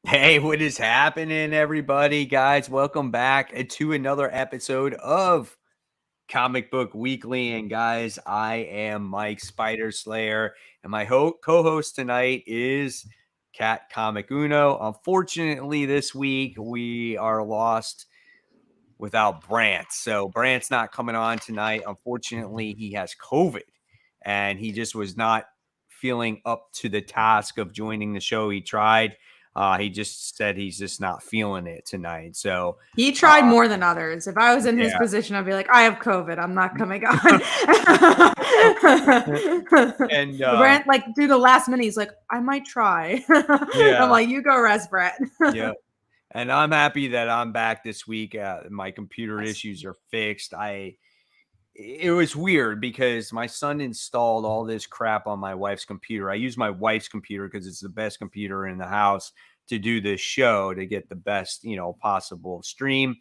Hey, what is happening, everybody? Guys, welcome back to another episode of Comic Book Weekly. And guys, I am Mike Spider Slayer, and my co-host tonight is Cat Comic Uno. Unfortunately, this week we are lost without Brant. So Brant's not coming on tonight. Unfortunately, he has COVID, and he just was not feeling up to the task of joining the show. He tried. He just said he's just not feeling it tonight. So He tried more than others. If I was in his yeah. position, I'd be like, I have COVID. I'm not coming on. And Brent, like, through the last minute, he's like, I might try. yeah, I'm like, you go rest, Brett. yeah. And I'm happy that I'm back this week. My computer issues are fixed. It was weird because my son installed all this crap on my wife's computer. I use my wife's computer because it's the best computer in the house to do this show, to get the best, possible stream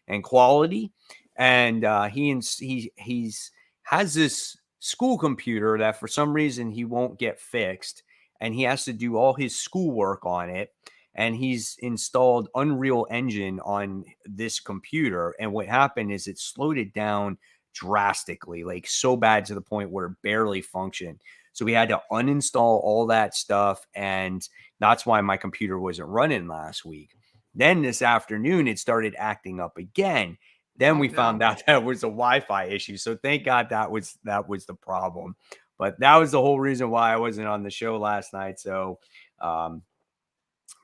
and quality. And he's has this school computer that for some reason he won't get fixed, and he has to do all his schoolwork on it. And he's installed Unreal Engine on this computer. And what happened is it slowed it down drastically, like so bad to the point where it barely functioned. So we had to uninstall all that stuff, and that's why my computer wasn't running last week. Then this afternoon it started acting up again. Then we found out that it was a Wi-Fi issue. So thank God that was the problem. But that was the whole reason why I wasn't on the show last night. So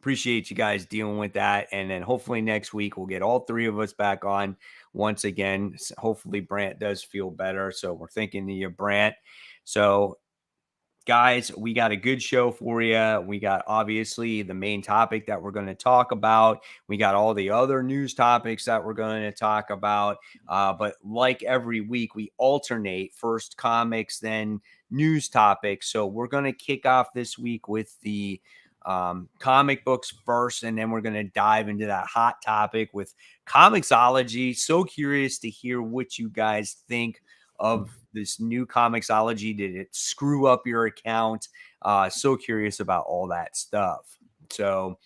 appreciate you guys dealing with that. And then hopefully next week we'll get all three of us back on once again. Hopefully Brant does feel better. So we're thinking of you, Brant. So guys, we got a good show for you. We got obviously the main topic that we're going to talk about. We got all the other news topics that we're going to talk about. But like every week, we alternate first comics, then news topics. So we're going to kick off this week with the comic books first, and then we're going to dive into that hot topic with Comixology. So curious to hear what you guys think of this new Comixology. Did it screw up your account? So curious about all that stuff. So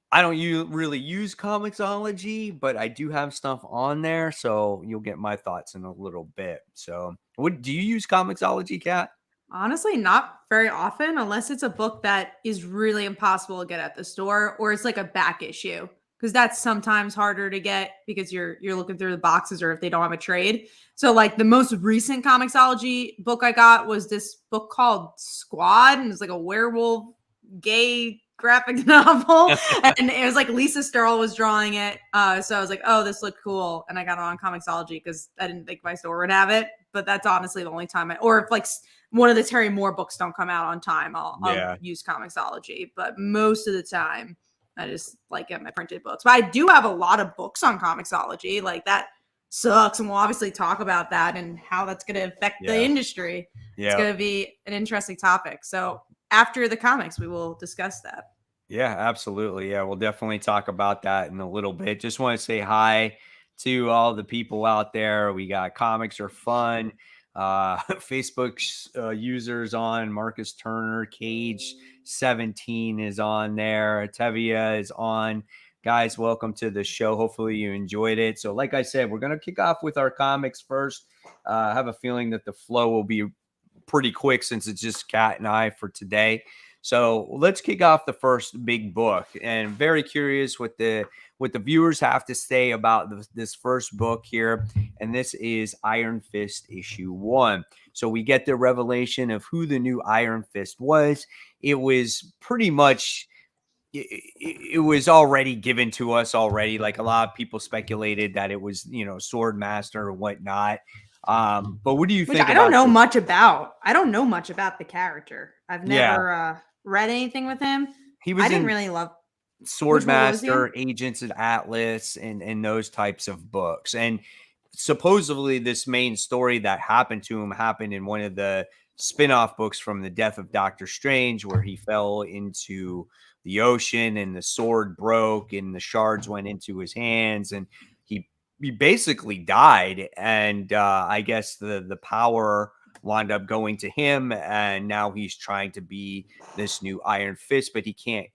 I don't really use Comixology, but I do have stuff on there, so you'll get my thoughts in a little bit. So what do you use Comixology, Kat? Honestly, not very often, unless it's a book that is really impossible to get at the store, or it's like a back issue, because that's sometimes harder to get because you're looking through the boxes, or if they don't have a trade. So like the most recent Comixology book I got was this book called Squad, and it's like a werewolf gay graphic novel, and it was like Lisa Sterl was drawing it. So I was like, oh, this looked cool, and I got it on Comixology because I didn't think my store would have it. But that's honestly the only time or if like one of the Terry Moore books don't come out on time, I'll use Comixology. But most of the time, I just like get my printed books. But I do have a lot of books on Comixology. Like that sucks, and we'll obviously talk about that and how that's going to affect the industry. It's going to be an interesting topic. So after the comics, we will discuss that. Yeah, absolutely. Yeah, we'll definitely talk about that in a little bit. Just want to say hi to all the people out there. We got Comics Are Fun, Facebook's users on. Marcus Turner, Cage 17 is on there. Tevia is on. Guys, welcome to the show. Hopefully you enjoyed it. So like I said, we're going to kick off with our comics first. I have a feeling that the flow will be pretty quick since it's just Kat and I for today. So let's kick off the first big book, and very curious what the viewers have to say about this first book here. And this is Iron Fist issue 1. So we get the revelation of who the new Iron Fist was. It was pretty much, it was already given to us already. Like a lot of people speculated that it was, Sword Master or whatnot. But what do you think? I don't know much about. I don't know much about the character. I've never read anything with him. I didn't really love Swordmaster, Agents of Atlas, and those types of books. And supposedly this main story that happened to him happened in one of the spin-off books from the Death of Doctor Strange, where he fell into the ocean and the sword broke and the shards went into his hands, and he basically died. And I guess the power wound up going to him, and now he's trying to be this new Iron Fist, but he can't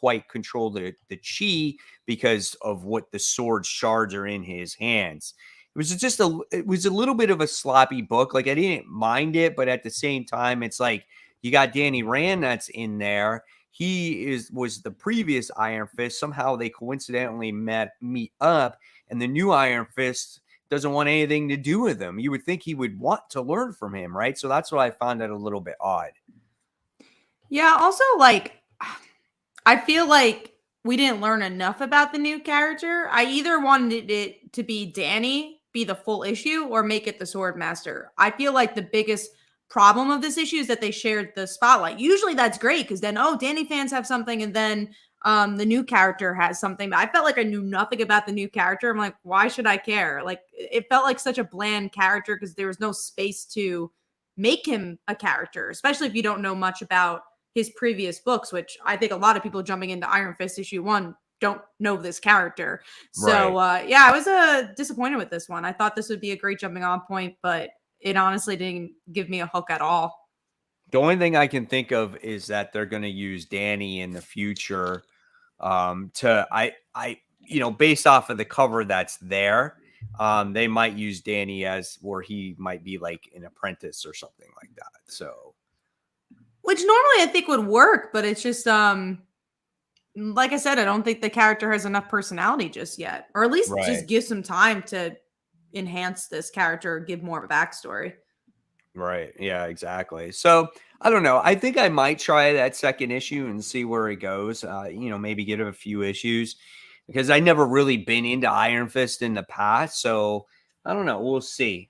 quite control the chi because of what the sword shards are in his hands. It was a little bit of a sloppy book. Like I didn't mind it, but at the same time, it's like you got Danny Rand that's in there. Was the previous Iron Fist. Somehow they coincidentally meet up, and the new Iron Fist doesn't want anything to do with him. You would think he would want to learn from him, right? So that's why I found that a little bit odd. Yeah, also like I feel like we didn't learn enough about the new character. I either wanted it to be Danny, be the full issue, or make it the Sword Master. I feel like the biggest problem of this issue is that they shared the spotlight. Usually that's great because then, oh, Danny fans have something, and then the new character has something. But I felt like I knew nothing about the new character. I'm like, why should I care? Like, it felt like such a bland character because there was no space to make him a character, especially if you don't know much about his previous books, which I think a lot of people jumping into Iron Fist issue 1 don't know this character. So yeah, I was disappointed with this one. I thought this would be a great jumping on point, but it honestly didn't give me a hook at all. The only thing I can think of is that they're going to use Danny in the future based off of the cover that's there, they might use Danny where he might be like an apprentice or something like that. So, which normally I think would work, but it's just like I said, I don't think the character has enough personality just yet, or at least just give some time to enhance this character, give more of a backstory. Right. Yeah, exactly. So I don't know. I think I might try that second issue and see where it goes. Maybe get a few issues because I never really been into Iron Fist in the past. So I don't know. We'll see.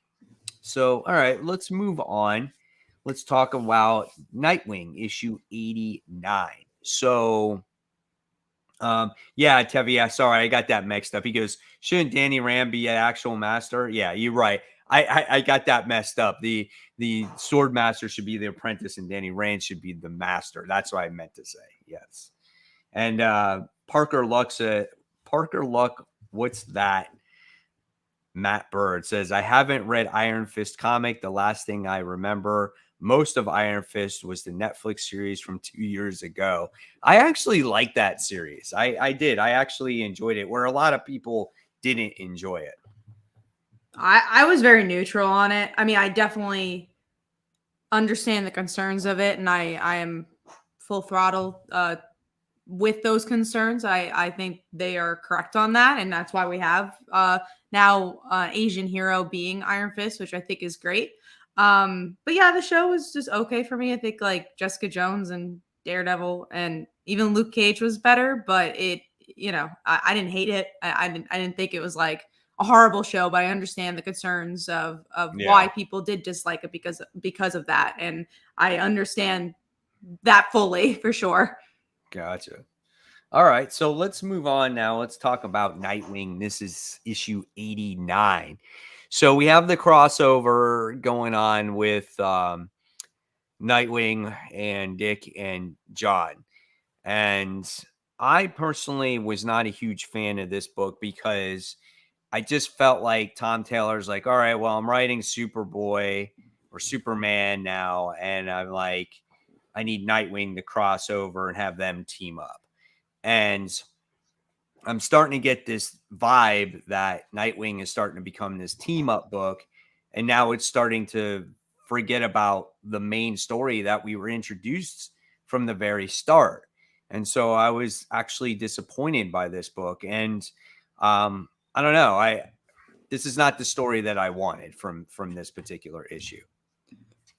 So, all right, let's move on. Let's talk about Nightwing issue 89. So, Tevi, sorry, I got that mixed up. He goes, shouldn't Danny Rand be an actual master? Yeah, you're right. I got that messed up. The sword master should be the apprentice and Danny Rand should be the master. That's what I meant to say. Yes. And Parker Luck, what's that? Matt Bird says, I haven't read Iron Fist comic. The last thing I remember most of Iron Fist was the Netflix series from 2 years ago. I actually liked that series. I did. I actually enjoyed it, where a lot of people didn't enjoy it. I was very neutral on it. I mean, I definitely understand the concerns of it, and I am full throttle with those concerns. I think they are correct on that, and that's why we have now Asian hero being Iron Fist, which I think is great. But yeah, the show was just okay for me. I think like Jessica Jones and Daredevil and even Luke Cage was better, but I didn't hate it. I didn't think it was like a horrible show, but I understand the concerns of why people did dislike it because of that. And I understand that fully for sure. Gotcha. All right. So let's move on now. Let's talk about Nightwing. This is issue 89. So we have the crossover going on with Nightwing and Dick and John. And I personally was not a huge fan of this book because I just felt like Tom Taylor's like, all right, well, I'm writing Superboy or Superman now. And I'm like, I need Nightwing to cross over and have them team up. And I'm starting to get this vibe that Nightwing is starting to become this team up book. And now it's starting to forget about the main story that we were introduced from the very start. And so I was actually disappointed by this book. And I don't know. This is not the story that I wanted from this particular issue.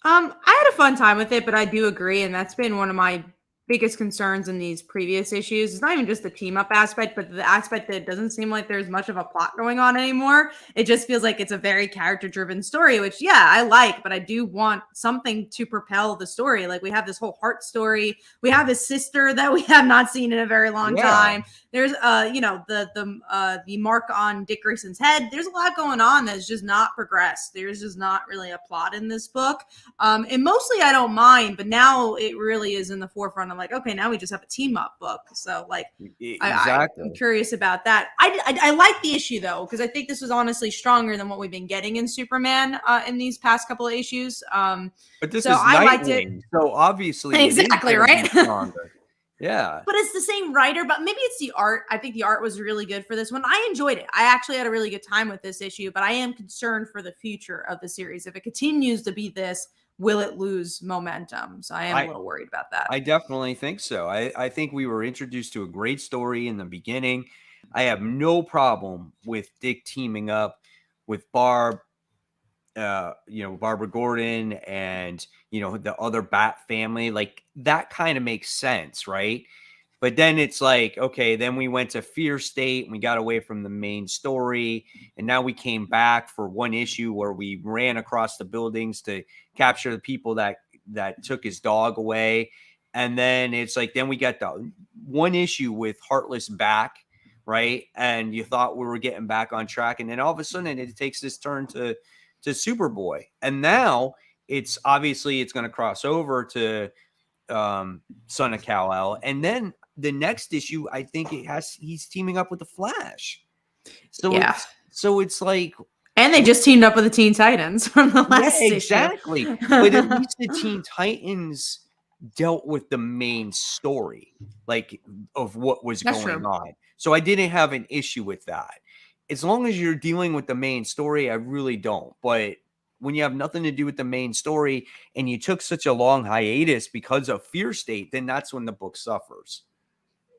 I had a fun time with it, but I do agree, and that's been one of my biggest concerns in these previous issues. It's not even just the team up aspect, but the aspect that it doesn't seem like there's much of a plot going on anymore. It just feels like it's a very character driven story, which I like, but I do want something to propel the story. Like we have this whole heart story. We have his sister that we have not seen in a very long time. There's the mark on Dick Grayson's head. There's a lot going on that's just not progressed. There's just not really a plot in this book. And mostly I don't mind, but now it really is in the forefront. I'm like, okay, now we just have a team up book. So like, exactly. I'm curious about that. I like the issue though, because I think this was honestly stronger than what we've been getting in Superman in these past couple of issues. But this is Nightwing, so obviously exactly right. Stronger. Yeah. But it's the same writer, but maybe it's the art. I think the art was really good for this one. I enjoyed it. I actually had a really good time with this issue, but I am concerned for the future of the series. If it continues to be this, will it lose momentum? So I am a little worried about that. I definitely think so. I think we were introduced to a great story in the beginning. I have no problem with Dick teaming up with Barb, Barbara Gordon and, the other Bat family. Like that kind of makes sense, right? But then it's like, okay, then we went to Fear State and we got away from the main story. And now we came back for one issue where we ran across the buildings to capture the people that took his dog away. And then it's like, then we got the one issue with Heartless back, right? And you thought we were getting back on track. And then all of a sudden it takes this turn to Superboy. And now it's obviously it's going to cross over to Son of Kal-El. And then the next issue, I think he's teaming up with the Flash. So yeah. It's like, and they just teamed up with the Teen Titans from the last exactly. issue. But at least the Teen Titans dealt with the main story, like of what was going on. So I didn't have an issue with that. As long as you're dealing with the main story, I really don't. But when you have nothing to do with the main story and you took such a long hiatus because of Fear State, then that's when the book suffers.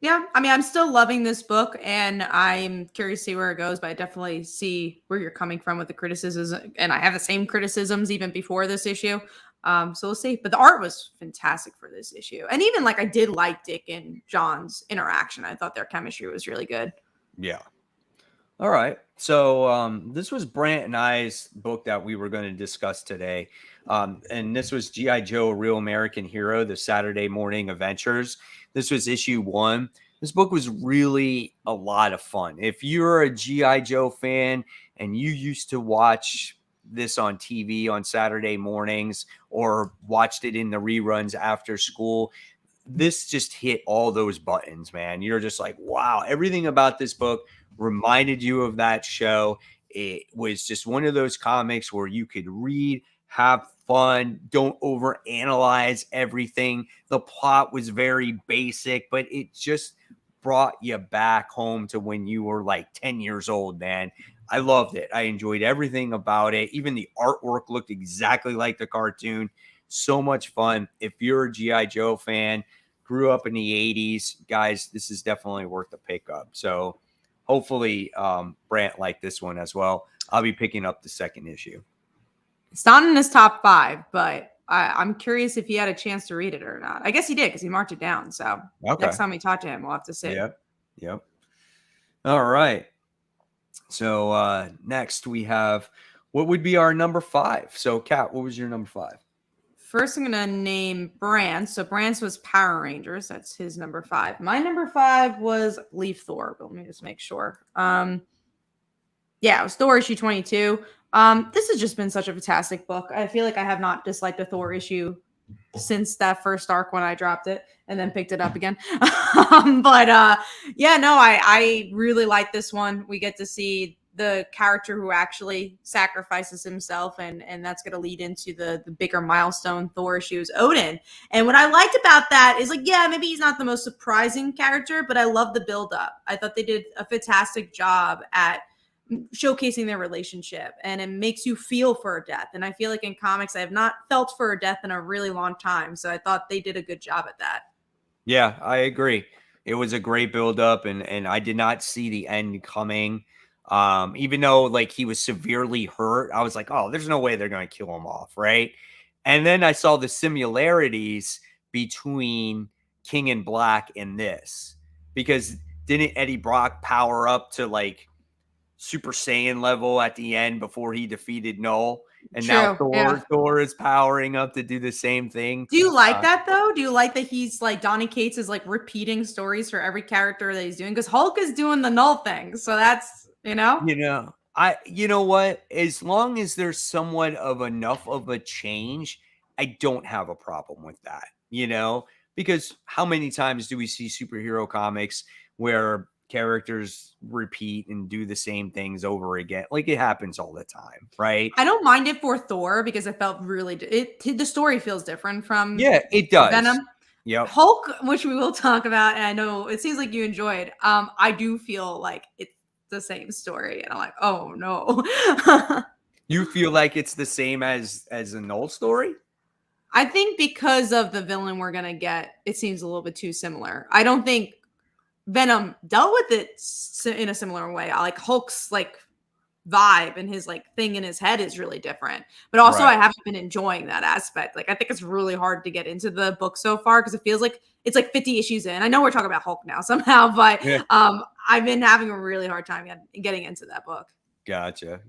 Yeah, I mean, I'm still loving this book, and I'm curious to see where it goes, but I definitely see where you're coming from with the criticisms, and I have the same criticisms even before this issue. So we'll see. But the art was fantastic for this issue. And even, I did like Dick and John's interaction. I thought their chemistry was really good. Yeah. All right. So this was Brant and I's book that we were going to discuss today. And this was G.I. Joe, A Real American Hero, The Saturday Morning Adventures. This was issue 1. This book was really a lot of fun. If you're a G.I. Joe fan and you used to watch this on TV on Saturday mornings or watched it in the reruns after school, this just hit all those buttons, man. You're just like, wow, everything about this book reminded you of that show. It was just one of those comics where you could read, have fun, don't overanalyze everything. The plot was very basic, but it just brought you back home to when you were 10 years old, man. I loved it. I enjoyed everything about it. Even the artwork looked exactly like the cartoon. So much fun. If you're a G.I. Joe fan, grew up in the 80s, guys, this is definitely worth the pickup. So hopefully Brant liked this one as well. I'll be picking up the second issue. It's not in his top 5, but I'm curious if he had a chance to read it or not. I guess he did because he marked it down. So next time we talk to him, we'll have to see. Yep. All right. So next we have what would be our number 5. So Kat, what was your number 5? First, I'm going to name Brant. So Brant's was Power Rangers. That's his number 5. My number 5 was Leaf Thor. But let me just make sure. It was Thor issue 22. This has just been such a fantastic book. I feel like I have not disliked a Thor issue since that first arc when I dropped it and then picked it up again. I really like this one. We get to see the character who actually sacrifices himself, and that's going to lead into the bigger milestone Thor issues, Odin. And what I liked about that is maybe he's not the most surprising character, but I love the build up. I thought they did a fantastic job at showcasing their relationship, and it makes you feel for a death. And I feel like in comics, I have not felt for a death in a really long time. So I thought they did a good job at that. Yeah, I agree. It was a great build up, and I did not see the end coming. Even though he was severely hurt, I was like, oh, there's no way they're going to kill him off. Right. And then I saw the similarities between King and Black in this, because didn't Eddie Brock power up to Super Saiyan level at the end before he defeated Null? And True, now Thor is powering up to do the same thing. Do you like that though? Do you like that he's Donny Cates is repeating stories for every character that he's doing? Because Hulk is doing the Null thing. So that's, you know what? As long as there's somewhat of enough of a change, I don't have a problem with that, because how many times do we see superhero comics where characters repeat and do the same things over again? It happens all the time, right? I don't mind it for Thor because it felt really the story feels different from it does. Venom. Yep. Hulk, which we will talk about, and I know it seems like you enjoyed. I do feel like it's the same story, and I'm like, oh no. You feel like it's the same as a Null story? I think because of the villain we're gonna get, it seems a little bit too similar. I don't think Venom dealt with it in a similar way. I like Hulk's like vibe and his like thing in his head is really different. But also Right. I haven't been enjoying that aspect. Like I think it's really hard to get into the book so far because it feels like it's like 50 issues in. I know we're talking about Hulk now somehow, but Yeah. I've been having a really hard time getting into that book. Gotcha.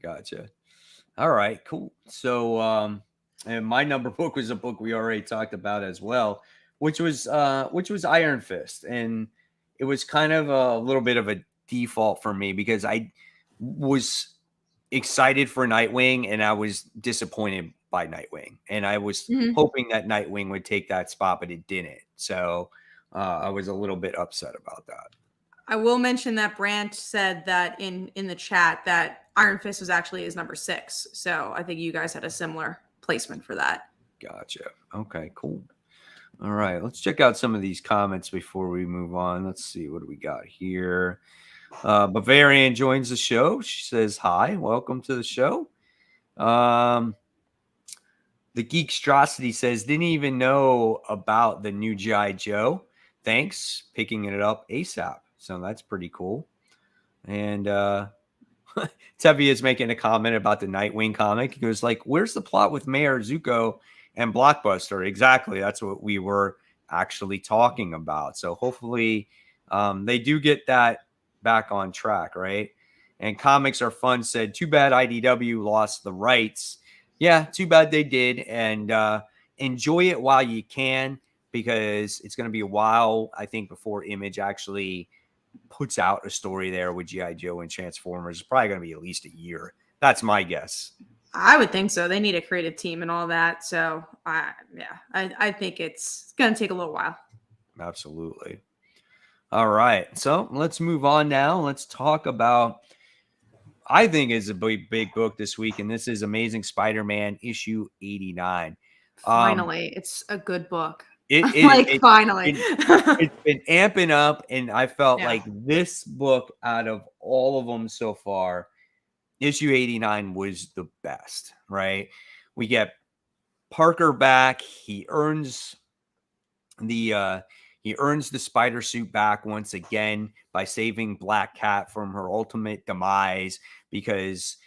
All right, cool. So and my number book was a book we already talked about as well, which was Iron Fist. And it was kind of a little bit of a default for me because I was excited for Nightwing and I was disappointed by Nightwing. And I was Mhm. hoping that Nightwing would take that spot, but it didn't. So I was a little bit upset about that. I will mention that Branch said that in the chat that Iron Fist was actually his number 6. So I think you guys had a similar placement for that. Gotcha. Okay, cool. All right, let's check out some of these comments before we move on. Let's see what do we got here. Bavarian joins the show. She says, hi, welcome to the show. The Geekstrosity says, didn't even know about the new G.I. Joe. Thanks, picking it up ASAP. So that's pretty cool. And Tevi is making a comment about the Nightwing comic. He goes like, where's the plot with Mayor Zuko and Blockbuster? Exactly. That's what we were actually talking about. So hopefully they do get that back on track, right? And Comics Are Fun said, too bad IDW lost the rights. Yeah, too bad they did. And enjoy it while you can, because it's going to be a while, I think, before Image actually puts out a story there with G.I. Joe and Transformers. It's probably going to be at least a year. That's my guess. I would think so. They need a creative team and all that. So I think it's going to take a little while. Absolutely. All right. So let's move on now. Let's talk about, I think is a big book this week. And this is Amazing Spider-Man issue 89. Finally, it's a good book. Finally. Finally. It's been amping up, and I felt Yeah. like this book out of all of them so far, issue 89 was the best, right? We get Parker back. He earns the spider suit back once again by saving Black Cat from her ultimate demise, because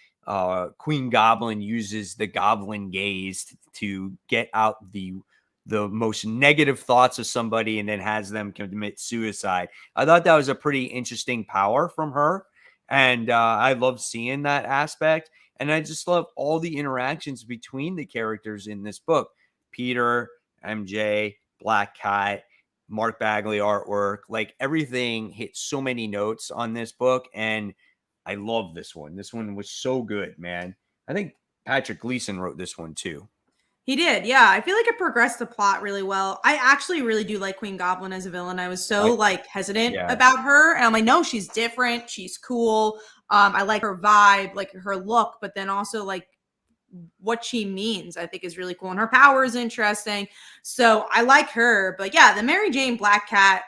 Queen Goblin uses the Goblin Gaze to get out the most negative thoughts of somebody and then has them commit suicide. I thought that was a pretty interesting power from her. And I love seeing that aspect. And I just love all the interactions between the characters in this book. Peter, MJ, Black Cat, Mark Bagley artwork, like everything hit so many notes on this book. And I love this one. This one was so good, man. I think Patrick Gleason wrote this one too. He did. Yeah. I feel like it progressed the plot really well. I actually really do like Queen Goblin as a villain. I was so hesitant about her. And I'm like, no, she's different. She's cool. I like her vibe, like her look, but then also like what she means, I think is really cool. And her power is interesting. So I like her. But yeah, the Mary Jane Black Cat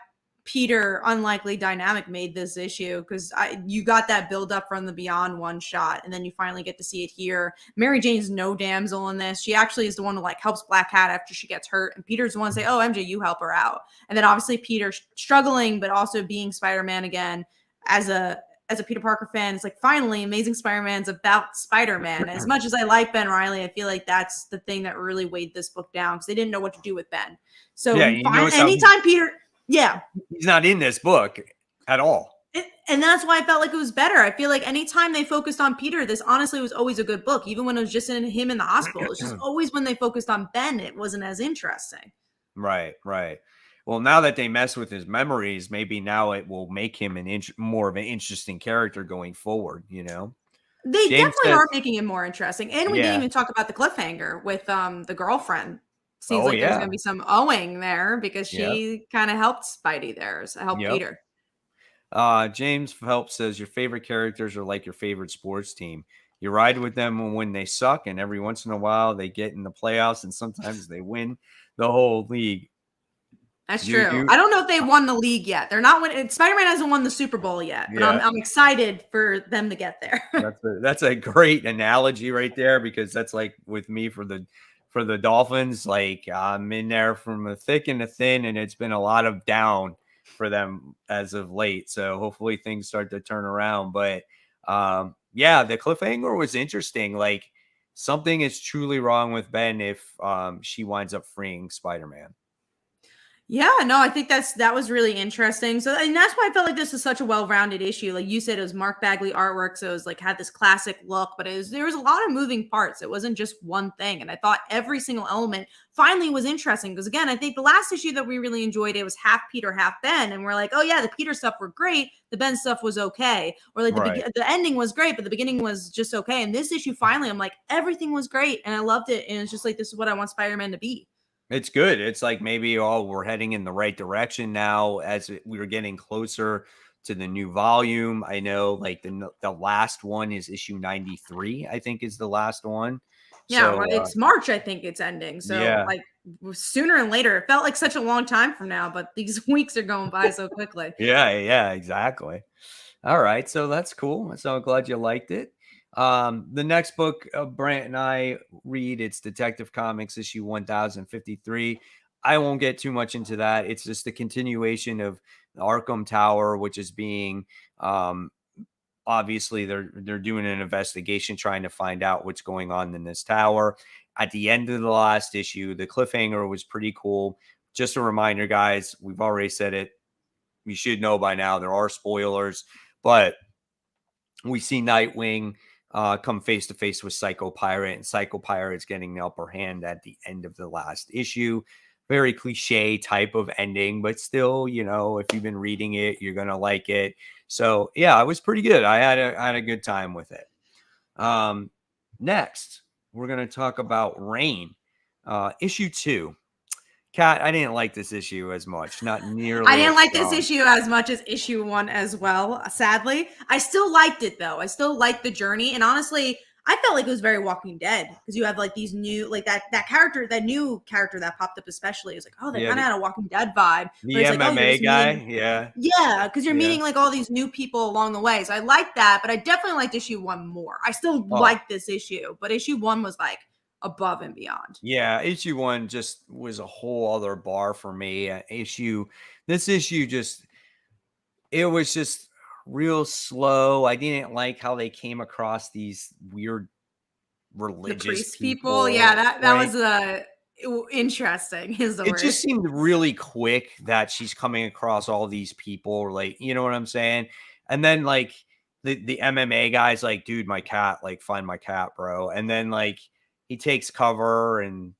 Peter unlikely dynamic made this issue, because you got that build up from the Beyond one shot, and then you finally get to see it here. Mary Jane's no damsel in this. She actually is the one who like helps Black Cat after she gets hurt, and Peter's the one to say, "Oh, MJ, you help her out." And then obviously Peter struggling, but also being Spider-Man again as a Peter Parker fan. It's like, finally, Amazing Spider-Man's about Spider-Man. As much as I like Ben Reilly, I feel like that's the thing that really weighed this book down, because they didn't know what to do with Ben. So anytime Peter. Yeah. He's not in this book at all. And that's why I felt like it was better. I feel like anytime they focused on Peter, this honestly was always a good book. Even when it was just him in the hospital. It's just always when they focused on Ben, it wasn't as interesting. Right. Well, now that they mess with his memories, maybe now it will make him more of an interesting character going forward, you know? They definitely are making him more interesting. And we didn't even talk about the cliffhanger with the girlfriend. Seems like there's going to be some owing there, because she kind of helped Spidey there. So helped Peter. James Phelps says, your favorite characters are like your favorite sports team. You ride with them when they suck, and every once in a while they get in the playoffs, and sometimes they win the whole league. That's You true. you I don't know if they won the league yet. They're not winning. Spider-Man hasn't won the Super Bowl yet, but yeah. I'm excited for them to get there. That's a great analogy right there, because that's like with me for the Dolphins. Like, I'm in there from the thick and the thin, and it's been a lot of down for them as of late. So hopefully things start to turn around. But yeah, the cliffhanger was interesting. Like, something is truly wrong with Ben if she winds up freeing Spider-Man. Yeah, no, I think that was really interesting. So, and that's why I felt like this is such a well-rounded issue. Like you said, it was Mark Bagley artwork, so it was like had this classic look, but there was a lot of moving parts. It wasn't just one thing, and I thought every single element finally was interesting. Because again, I think the last issue that we really enjoyed, it was half Peter, half Ben, and we're like, oh yeah, the Peter stuff were great, the Ben stuff was okay, or like Right. the ending was great, but the beginning was just okay. And this issue, finally, I'm like, everything was great, and I loved it, and it's just like this is what I want Spider-Man to be. It's good. It's like maybe we're heading in the right direction now as we're getting closer to the new volume. I know like the last one is issue 93, I think is the last one. Yeah, well, So it's March, I think it's ending. So yeah. like sooner and later. It felt like such a long time from now, but these weeks are going by so quickly. Yeah, exactly. All right, so that's cool. So I'm glad you liked it. The next book Brant and I read, it's Detective Comics issue 1053. I won't get too much into that. It's just a continuation of the Arkham Tower, which is being obviously they're doing an investigation trying to find out what's going on in this tower. At the end of the last issue, the cliffhanger was pretty cool. Just a reminder, guys, we've already said it. You should know by now there are spoilers, but we see Nightwing come face to face with Psycho Pirate, and Psycho Pirate's getting the upper hand at the end of the last issue. Very cliche type of ending, but still, if you've been reading it, you're gonna like it. So yeah, it was pretty good. I had a good time with it. Next, we're gonna talk about Rain, issue 2. Kat, I didn't like this issue as much, not I nearly didn't as like this strong. issue as much as issue 1 as well, sadly. I still liked it though. I still liked the journey. And honestly, I felt like it was very Walking Dead because you have like these new, like that character, that new character that popped up, especially is like, oh, they Yeah, kind of had a Walking Dead vibe where the it's like, oh, you're MMA just guy. meeting, Yeah, yeah, because you're yeah. meeting like all these new people along the way. So I like that, but I definitely liked issue 1 more. I still Oh, like this issue, but issue 1 was like above and beyond. yeah. Issue 1 just was a whole other bar for me. This issue just, it was just real slow. I didn't like how they came across these weird The religious priest people, people, yeah, that right? was interesting is the It word. just seemed really quick that she's coming across all these people, like, you know what I'm saying? And then like the MMA guy's like, dude, my cat, like find my cat, bro. And then like he takes cover and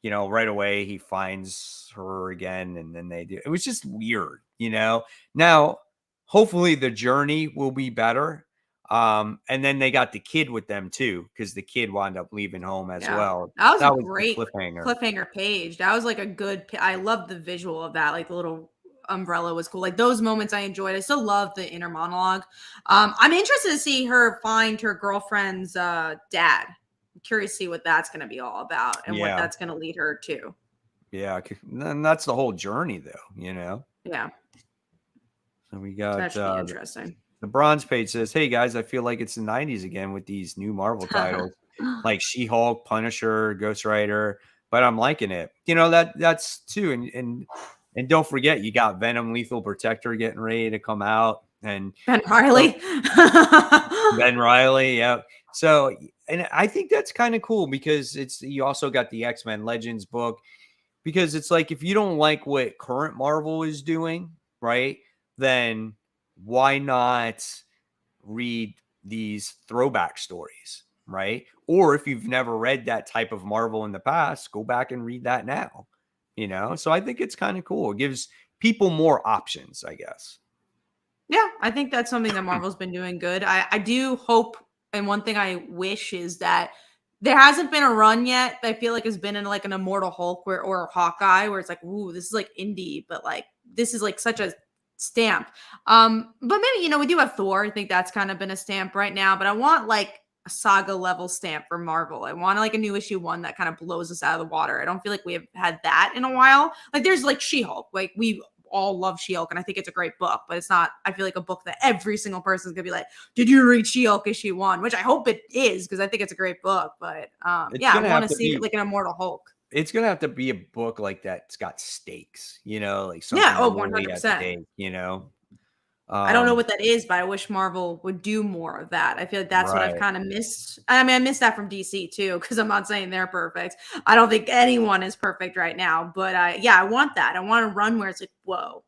right away he finds her again, and then they do. It was just weird. Now, hopefully the journey will be better. And then they got the kid with them too, because the kid wound up leaving home as Yeah. well. That was a That was the great cliffhanger. cliffhanger page. That was like a good I love the visual of that. Like the little umbrella was cool. Like those moments I enjoyed. I still love the inner monologue. I'm interested to see her find her girlfriend's dad. I'm curious to see what that's going to be all about and what Yeah. that's going to lead her to. Yeah, and that's the whole journey, though. Yeah. So we So got that should be interesting. the bronze page says, "Hey guys, I feel like it's the '90s again with these new Marvel titles like She-Hulk, Punisher, Ghost Rider, but I'm liking it. That's too, and don't forget, you got Venom, Lethal Protector getting ready to come out, and Ben so Riley. Ben Riley, yeah. So, and I think that's kind of cool because you also got the X-Men Legends book. Because it's like, if you don't like what current Marvel is doing, right, then why not read these throwback stories, right? Or if you've never read that type of Marvel in the past, go back and read that now. So I think it's kind of cool. It gives people more options, I guess. Yeah, I think that's something that Marvel's been doing good. I do hope, and one thing I wish is that there hasn't been a run yet that I feel like has been in like an Immortal Hulk or a Hawkeye where it's like, ooh, this is like indie, but like this is like such a stamp. But maybe we do have Thor. I think that's kind of been a stamp right now, but I want like a Saga level stamp for Marvel. I want like a new issue 1 that kind of blows us out of the water. I don't feel like we have had that in a while. Like there's like She-Hulk. Like we all love She-Hulk, and I think it's a great book, but it's not, I feel like, a book that every single person is gonna be like, did you read She-Hulk issue 1? Which I hope it is, because I think it's a great book. But yeah, I want to see like an Immortal Hulk. It's gonna have to be a book like that's got stakes, like something Yeah, oh, really at 100%. stake, I don't know what that is, but I wish Marvel would do more of that. I feel like that's what I've Right. kind of missed. I mean, I missed that from DC too, because I'm not saying they're perfect. I don't think anyone is perfect right now, but yeah, I want that. I want to run where it's like, whoa,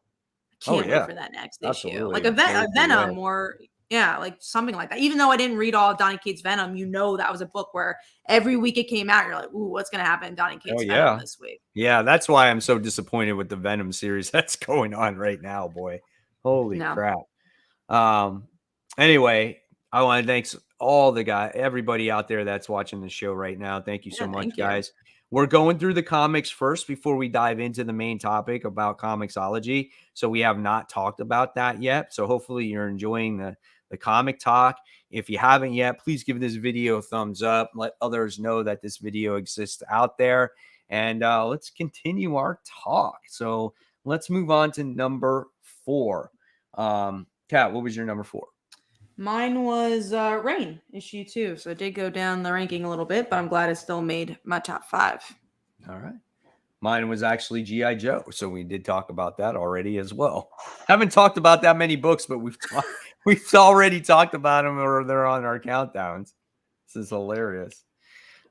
I Oh can't wait yeah, for that next issue. absolutely. Like a Blows you Venom, away. or yeah, like something like that. Even though I didn't read all of Donny Cates' Venom, that was a book where every week it came out, you're like, ooh, what's gonna happen in Donny Oh Cates' Venom yeah. this week? Yeah, that's why I'm so disappointed with the Venom series that's going on right now, boy. Holy No. crap. Anyway, I want to thank all the everybody out there that's watching the show right now. Thank you so Yeah, much, thank you. guys. We're going through the comics first before we dive into the main topic about Comixology. So we have not talked about that yet. So hopefully you're enjoying the comic talk. If you haven't yet, please give this video a thumbs up. Let others know that this video exists out there. And let's continue our talk. So let's move on to number 4. Kat, what was your number 4? Mine was Rain issue 2, so it did go down the ranking a little bit, but I'm glad it still made my top 5. All right. Mine was actually G.I. Joe, so we did talk about that already as well. Haven't talked about that many books, but we've already talked about them, or they're on our countdowns. This is hilarious.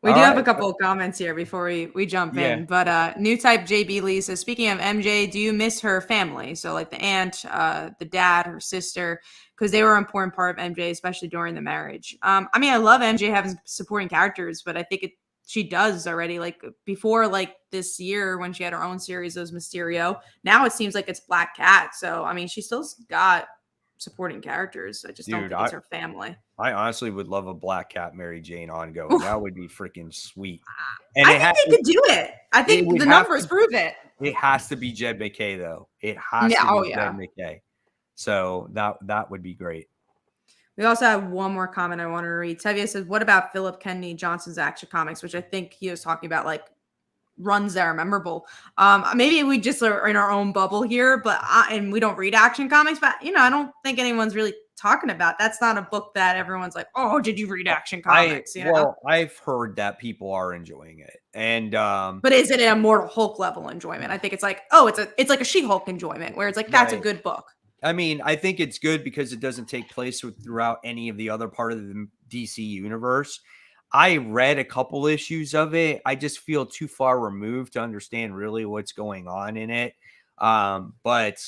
We All do have right, a couple of comments here before we jump Yeah. in, but new type JB Lee says, speaking of MJ, do you miss her family? So like the aunt, the dad, her sister, because they were an important part of MJ, especially during the marriage. I mean, I love MJ having supporting characters, but I think she does already. Like before, like this year when she had her own series, it was Mysterio. Now it seems like it's Black Cat. So I mean, she still's got supporting characters. I just don't think it's her family. I honestly would love a Black Cat Mary Jane ongoing. That would be freaking sweet. And I think they could do it. I think the numbers prove it. It has to be Jed McKay, though. It has to be Jed McKay. So that would be great. We also have one more comment I want to read. Tevye says, what about Philip Kennedy Johnson's Action Comics, which I think he was talking about, like runs that are memorable. Maybe we just are in our own bubble here, but and we don't read Action Comics, but I don't think anyone's really talking about. That's not a book that everyone's like, oh, did you read Action Comics? Well, I've heard that people are enjoying it, and but is it an Immortal Hulk level enjoyment? I think it's like, oh, it's like a She-Hulk enjoyment where it's like that's a good book. I mean, I think it's good because it doesn't take place throughout any of the other part of the DC universe. I read a couple issues of it. I just feel too far removed to understand really what's going on in it. But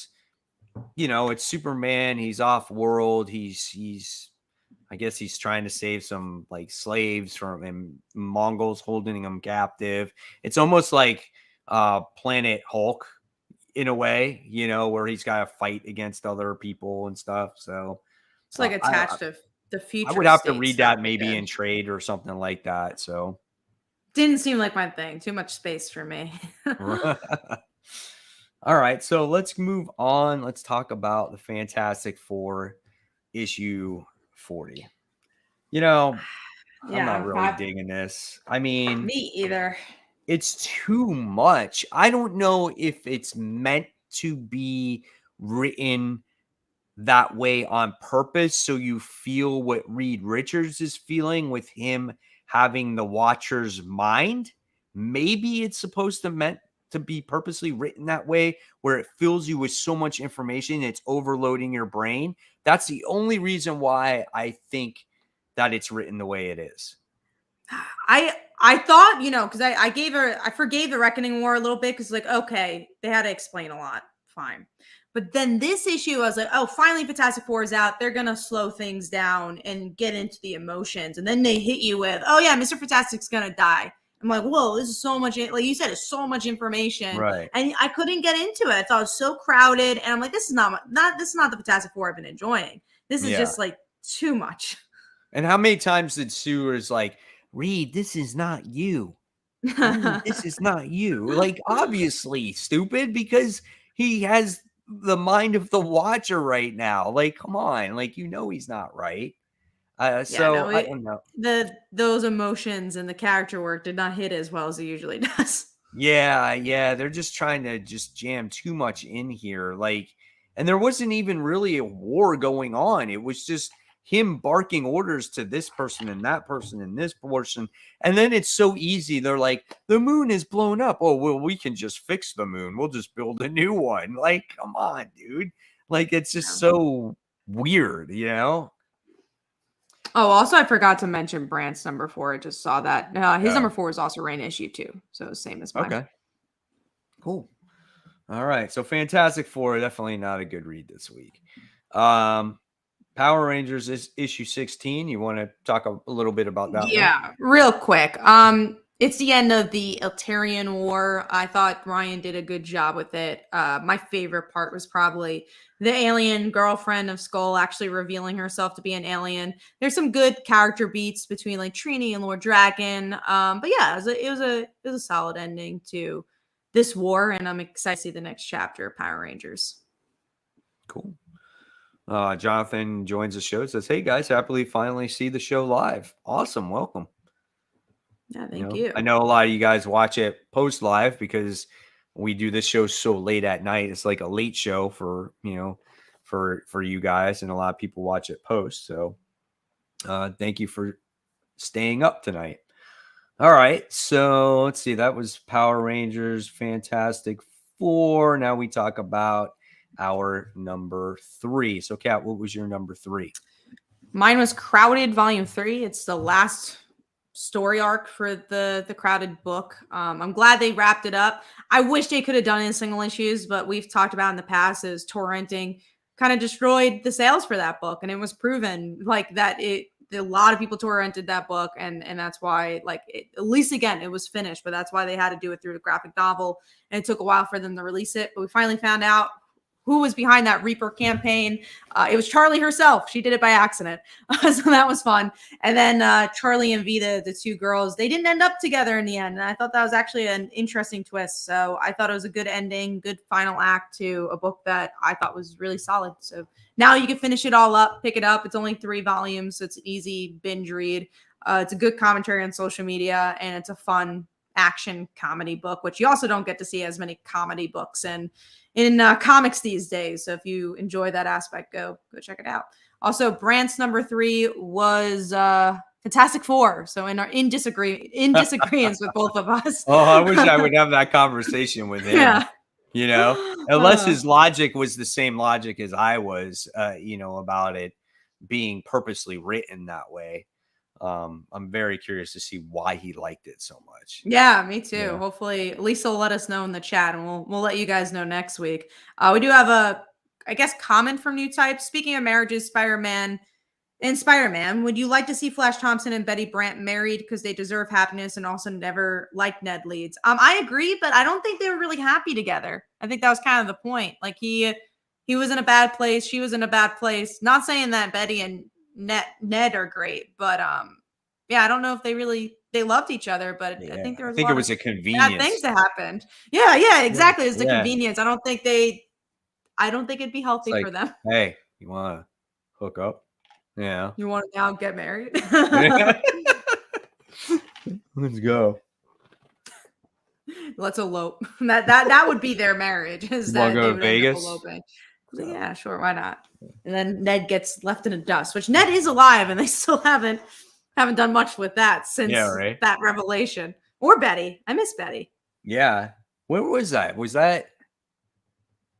it's Superman. He's off world. I guess he's trying to save some like slaves from Mongols holding him captive. It's almost like Planet Hulk in a way, where he's got to fight against other people and stuff. So it's like attached to the future. I would have to read that maybe in trade or something like that. So didn't seem like my thing. Too much space for me. All right, so let's move on. Let's talk about the Fantastic Four issue 40. I'm not really digging this. I mean, me either. It's too much. I don't know if it's meant to be written that way on purpose, so you feel what Reed Richards is feeling with him having the Watcher's mind. Maybe it's supposed to meant to be purposely written that way, where it fills you with so much information, it's overloading your brain. That's the only reason why I think that it's written the way it is. I thought, because I forgave the Reckoning War a little bit because, like, okay, they had to explain a lot. Fine. But then this issue, I was like, oh, finally Fantastic Four is out. They're going to slow things down and get into the emotions. And then they hit you with, oh, yeah, Mr. Fantastic's going to die. I'm like, whoa, this is so much, like you said, it's so much information. Right. And I couldn't get into it. I thought it was so crowded. And I'm like, this is not the Fantastic Four I've been enjoying. This is just like too much. And how many times did Sewer's like, Reed, this is not you. Reed, this is not you. Like, obviously, stupid, because he has the mind of the Watcher right now. Like, come on. Like, he's not right. Yeah, So no, I don't know. those emotions and the character work did not hit as well as it usually does. Yeah, they're just trying to just jam too much in here. Like, and there wasn't even really a war going on. It was just him barking orders to this person and that person and this portion. And then it's so easy. They're like, the moon is blown up. Oh, well, we can just fix the moon. We'll just build a new one. Like, come on, dude. Like, it's just Yeah. so weird, you know? Oh, also, I forgot to mention Brant's number 4. I just saw that. His Yeah. number 4 is also Rain issue 2. So same as mine. Okay. Cool. All right. So Fantastic Four, definitely not a good read this week. Power Rangers is issue 16. You want to talk a little bit about that one? Yeah, real quick. It's the end of the Eltarian War. I thought Ryan did a good job with it. My favorite part was probably the alien girlfriend of Skull actually revealing herself to be an alien. There's some good character beats between like Trini and Lord Dragon. But yeah, it was a solid ending to this war, and I'm excited to see the next chapter of Power Rangers. Cool. Jonathan joins the show, says, "Hey guys, happily finally see the show live. Awesome, welcome." Yeah, thank you. I know a lot of you guys watch it post live because we do this show so late at night. It's like a late show for for you guys, and a lot of people watch it post. So thank you for staying up tonight. All right, so let's see. That was Power Rangers Fantastic Four. Now we talk about our number 3. So, Kat, what was your number 3? Mine was Crowded Volume 3. It's the last story arc for the Crowded book. I'm glad they wrapped it up. I wish they could have done it in single issues, but we've talked about in the past is torrenting kind of destroyed the sales for that book, and it was proven like that a lot of people torrented that book, and that's why at least again it was finished, but that's why they had to do it through the graphic novel, and it took a while for them to release it, but we finally found out who was behind that Reaper campaign. It was Charlie herself. She did it by accident. So that was fun. And then Charlie and Vita, the 2 girls, they didn't end up together in the end. And I thought that was actually an interesting twist. So I thought it was a good ending, good final act to a book that I thought was really solid. So now you can finish it all up, pick it up. It's only 3 volumes. So it's an easy binge read. It's a good commentary on social media, and it's a fun action comedy book, which you also don't get to see as many comedy books in comics these days. So if you enjoy that aspect, go check it out. Also, Brant's number 3 was Fantastic Four. So in disagreements with both of us. Oh, I wish I would have that conversation with him. Yeah. Unless his logic was the same logic as I was, about it being purposely written that way. I'm very curious to see why he liked it so much. Yeah, me too. Yeah. Hopefully Lisa will let us know in the chat, and we'll let you guys know next week. We do have a, I guess, comment from New Type. Speaking of marriages, Spider-Man, would you like to see Flash Thompson and Betty Brant married because they deserve happiness and also never liked Ned Leeds? I agree, but I don't think they were really happy together. I think that was kind of the point. Like he was in a bad place, she was in a bad place. Not saying that Betty and Ned are great, but yeah, I don't know if they loved each other, but Yeah, I think there was it was a convenience. bad things that happened. Yeah, exactly. It's the convenience. I don't think it'd be healthy for them. Hey, you want to hook up? Yeah. You want to now get married? Let's go. Let's elope. That would be their marriage. Is that go they to would Vegas? end up eloping. Yeah, sure. Why not? And then Ned gets left in the dust, which Ned is alive, and they still haven't done much with that since that revelation. Or Betty. I miss Betty. Yeah. When was that?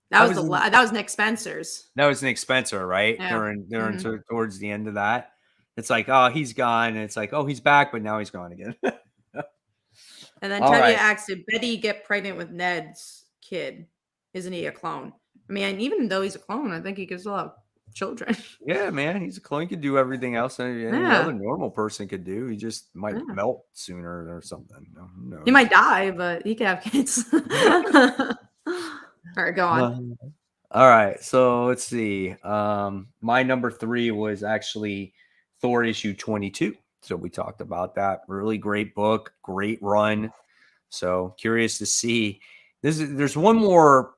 That was Nick Spencer's. That was Nick Spencer, right? Yeah. During towards the end of that. It's like, oh, he's gone. And it's like, oh, he's back, but now he's gone again. And then Tevye asks, did Betty get pregnant with Ned's kid? Isn't he a clone? I mean, even though he's a clone, I think he can still have children. Yeah, man. He's a clone. He could do everything else any other normal person could do. He just might melt sooner or something. No. He might die, but he could have kids. All right, go on. All right. So let's see. My number 3 was actually Thor issue 22. So we talked about that. Really great book, great run. So curious to see. There's one more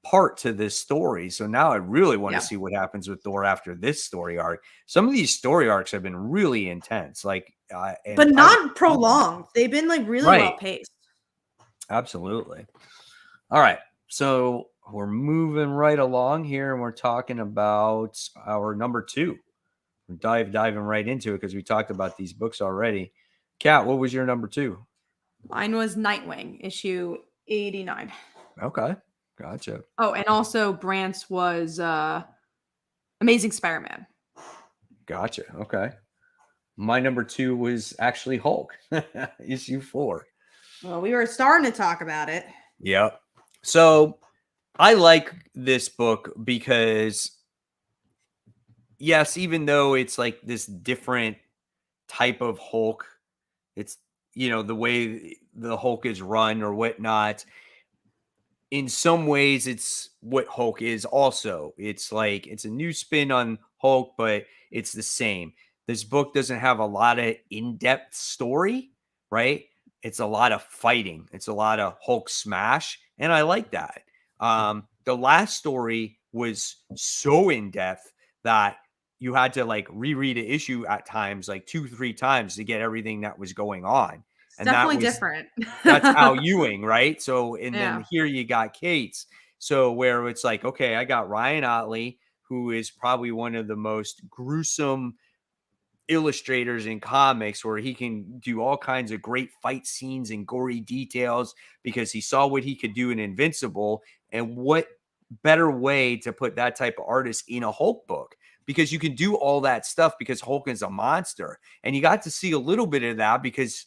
part to this story. So now I really want Yeah. to see what happens with Thor after this story arc. Some of these story arcs have been really intense, like, But and not prolonged. They've been like really well right, paced. absolutely. All right, so we're moving right along here, and we're talking about our number 2. We're diving right into it because we talked about these books already. Kat, what was your number 2? Mine was Nightwing issue 89. Okay, gotcha. Oh, and also Brant's was Amazing Spider-Man. Gotcha. Okay. My number 2 was actually Hulk, issue 4. Well, we were starting to talk about it. Yep. So I like this book because, yes, even though it's like this different type of Hulk, it's, the way the Hulk is run or whatnot. In some ways, it's what Hulk is also. It's like it's a new spin on Hulk, but it's the same. This book doesn't have a lot of in-depth story, right? It's a lot of fighting. It's a lot of Hulk smash, and I like that. The last story was so in-depth that you had to like reread an issue at times, like 2-3 times to get everything that was going on. It's And that definitely was different. that's Al Ewing, right? So, and Yeah. then here you got Kate's. So where it's like, okay, I got Ryan Otley, who is probably one of the most gruesome illustrators in comics, where he can do all kinds of great fight scenes and gory details because he saw what he could do in Invincible. And what better way to put that type of artist in a Hulk book? Because you can do all that stuff because Hulk is a monster. And you got to see a little bit of that because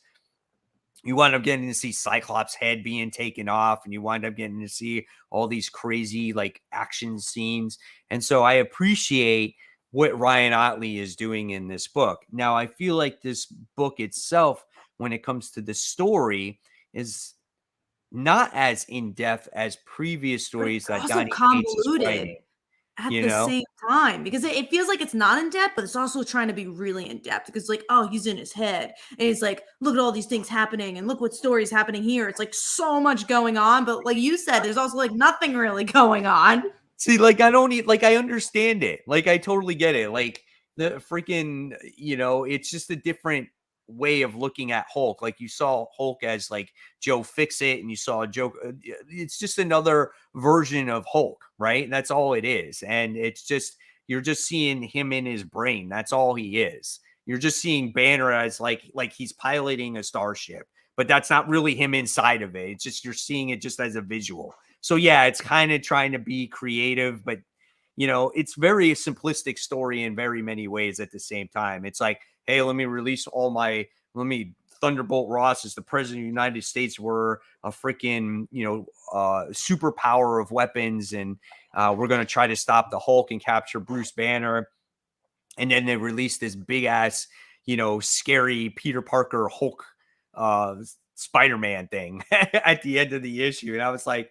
you wind up getting to see Cyclops' head being taken off, and you wind up getting to see all these crazy like action scenes. And so I appreciate what Ryan Otley is doing in this book. Now, I feel like this book itself, when it comes to the story, is not as in-depth as previous But stories it's that also Donny Cates is convoluted writing, at you the know? same time because it feels like it's not in depth, but it's also trying to be really in depth because, like, oh, he's in his head and he's like, look at all these things happening and look what stories happening here. It's like so much going on, but like you said, there's also like nothing really going on. See, like, I don't need, like, I understand it. Like, I totally get it. Like, the freaking, it's just a different way of looking at Hulk. Like, you saw Hulk as like Joe Fix-It, and you saw Joe. It's just another version of Hulk, right? That's all it is. And it's just, you're just seeing him in his brain. That's all he is. You're just seeing Banner as like he's piloting a starship, but that's not really him inside of it. It's just, you're seeing it just as a visual. So yeah, it's kind of trying to be creative, but it's very simplistic story in very many ways at the same time. It's like, hey, let me Thunderbolt Ross as the president of the United States were a freaking, superpower of weapons. And we're going to try to stop the Hulk and capture Bruce Banner. And then they released this big ass, scary Peter Parker Hulk Spider-Man thing at the end of the issue. And I was like,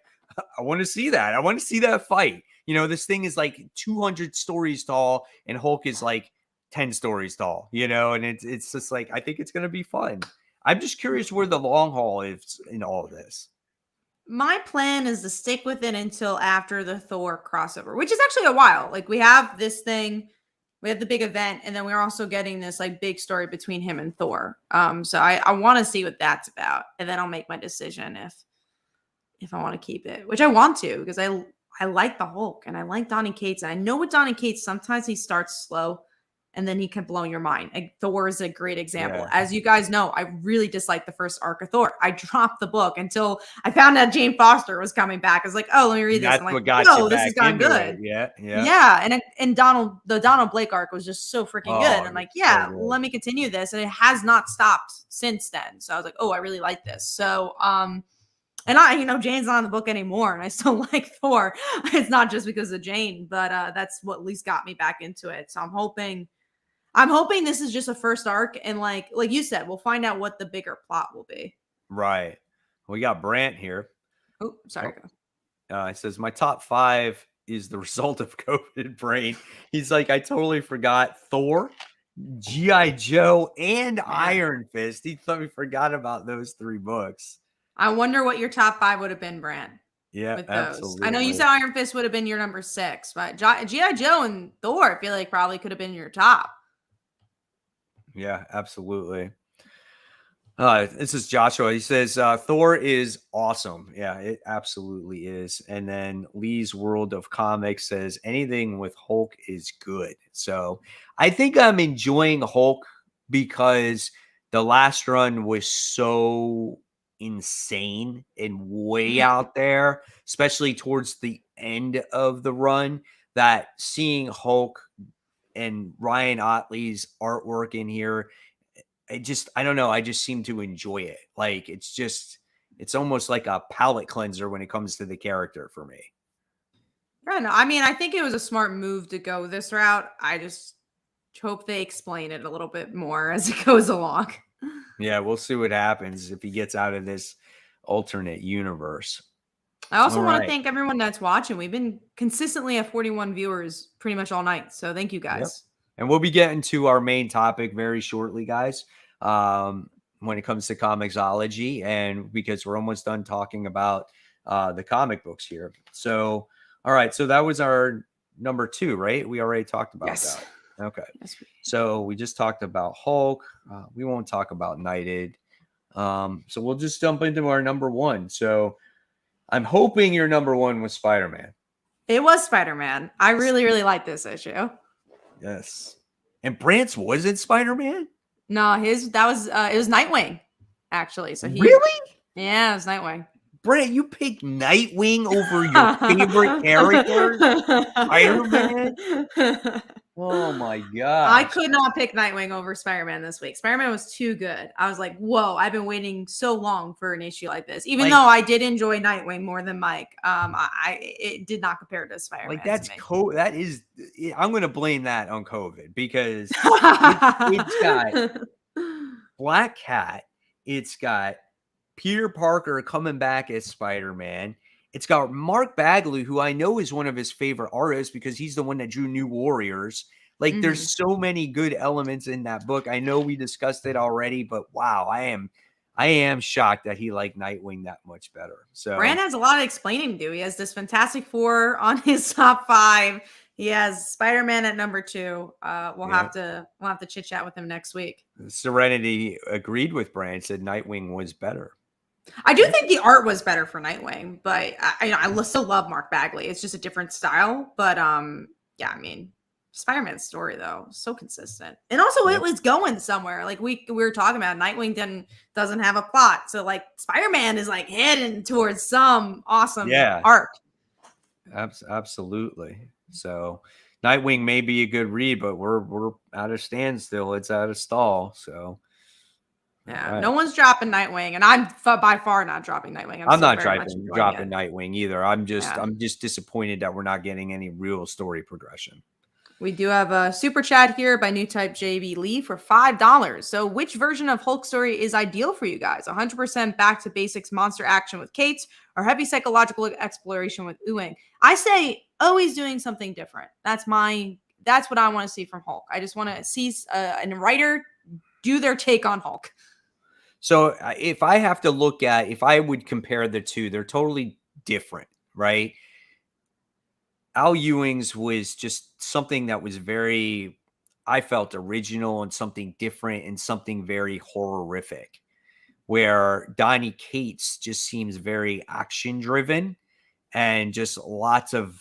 I want to see that. I want to see that fight. This thing is like 200 stories tall and Hulk is like 10 stories tall, and it's just like, I think it's going to be fun. I'm just curious where the long haul is in all of this. My plan is to stick with it until after the Thor crossover, which is actually a while. Like we have this thing, we have the big event, and then we're also getting this like big story between him and Thor. So I want to see what that's about, and then I'll make my decision if I want to keep it, which I want to because I like the Hulk and I like Donny Cates. And I know with Donny Cates, sometimes he starts slow and then he can blow your mind. Like, Thor is a great example. Yeah. As you guys know, I really disliked the first arc of Thor. I dropped the book until I found out Jane Foster was coming back. I was like, oh, let me read this. That's I'm like, what got no, you this back has gone into good. it. Yeah. Yeah. And the Donald Blake arc was just so freaking good. Oh, I'm like, so yeah, good. let me continue this. And it has not stopped since then. So I was like, oh, I really like this. So and Jane's not in the book anymore, and I still like Thor. It's not just because of Jane, but that's what at least got me back into it. So I'm hoping this is just a first arc, and like you said, we'll find out what the bigger plot will be. Right. We got Brant here. Oh, sorry. It says my top 5 is the result of COVID brain. He's like, I totally forgot Thor, G.I. Joe, and Iron Fist. He thought we forgot about those 3 books. I wonder what your top 5 would have been, Brant. Yeah, with those. I know you absolutely. said Iron Fist would have been your number 6, but G.I. Joe and Thor, I feel like probably could have been your top. Yeah, absolutely. This is Joshua. He says Thor is awesome. Yeah, it absolutely is. And then Lee's World of Comics says anything with Hulk is good. So I think I'm enjoying Hulk because the last run was so insane and way out there, especially towards the end of the run, that seeing Hulk and Ryan Otley's artwork in here, I don't know. I just seem to enjoy it. Like it's almost like a palate cleanser when it comes to the character for me. I don't know. I mean, I think it was a smart move to go this route. I just hope they explain it a little bit more as it goes along. Yeah, we'll see what happens if he gets out of this alternate universe. I also All want to right. thank everyone that's watching. We've been consistently at 41 viewers pretty much all night. So thank you Yep. guys. And we'll be getting to our main topic very shortly, guys. When it comes to Comixology, and because we're almost done talking about the comic books here. So, all right. So that was our number 2, right? We already talked about Yes. that. Okay. Yes. So we just talked about Hulk. We won't talk about Knighted. So we'll just jump into our number 1. So I'm hoping your number 1 was Spider-Man. It was Spider-Man. I really, really like this issue. Yes. And Brant's wasn't Spider-Man? No, it was Nightwing, actually. So Really? Yeah, it was Nightwing. Brant, you picked Nightwing over your favorite character? Spider-Man? Oh my I gosh. could not pick Nightwing over Spider-Man this week. Spider-Man was too good. I was like, whoa, I've been waiting so long for an issue like this. Even Like- though I did enjoy Nightwing more than Mike, it did not compare to Spider-Man. Like that's that is I'm going to blame that on COVID because it's got Black Cat, it's got Peter Parker coming back as Spider-Man. It's got Mark Bagley, who I know is one of his favorite artists because he's the one that drew New Warriors. Like there's so many good elements in that book. I know we discussed it already, but wow, I am shocked that he liked Nightwing that much better. So Brand has a lot of explaining to do. He has this Fantastic Four on his top 5. He has Spider-Man at number 2. We'll have to chit chat with him next week. Serenity agreed with Brand, said Nightwing was better. I do think the art was better for Nightwing, but I still love Mark Bagley. It's just a different style. But yeah, I mean, Spider-Man's story though, so consistent, and also it was going somewhere. Like we were talking about, Nightwing doesn't have a plot, so like Spider-Man is like heading towards some awesome arc. Absolutely. So Nightwing may be a good read, but we're out of standstill. It's out of stall. So yeah, no one's dropping Nightwing, and I'm by far not dropping Nightwing. I'm not dropping Nightwing either. I'm just disappointed that we're not getting any real story progression. We do have a super chat here by New Type JB Lee for $5. So which version of Hulk story is ideal for you guys? 100% back to basics monster action with Cates or heavy psychological exploration with Ewing? I say always doing something different. That's what I want to see from Hulk. I just want to see a writer do their take on Hulk. So if I would compare the two, they're totally different, right? Al Ewing's was just something that was very, I felt, original and something different and something very horrific, where Donny Cates just seems very action driven and just lots of,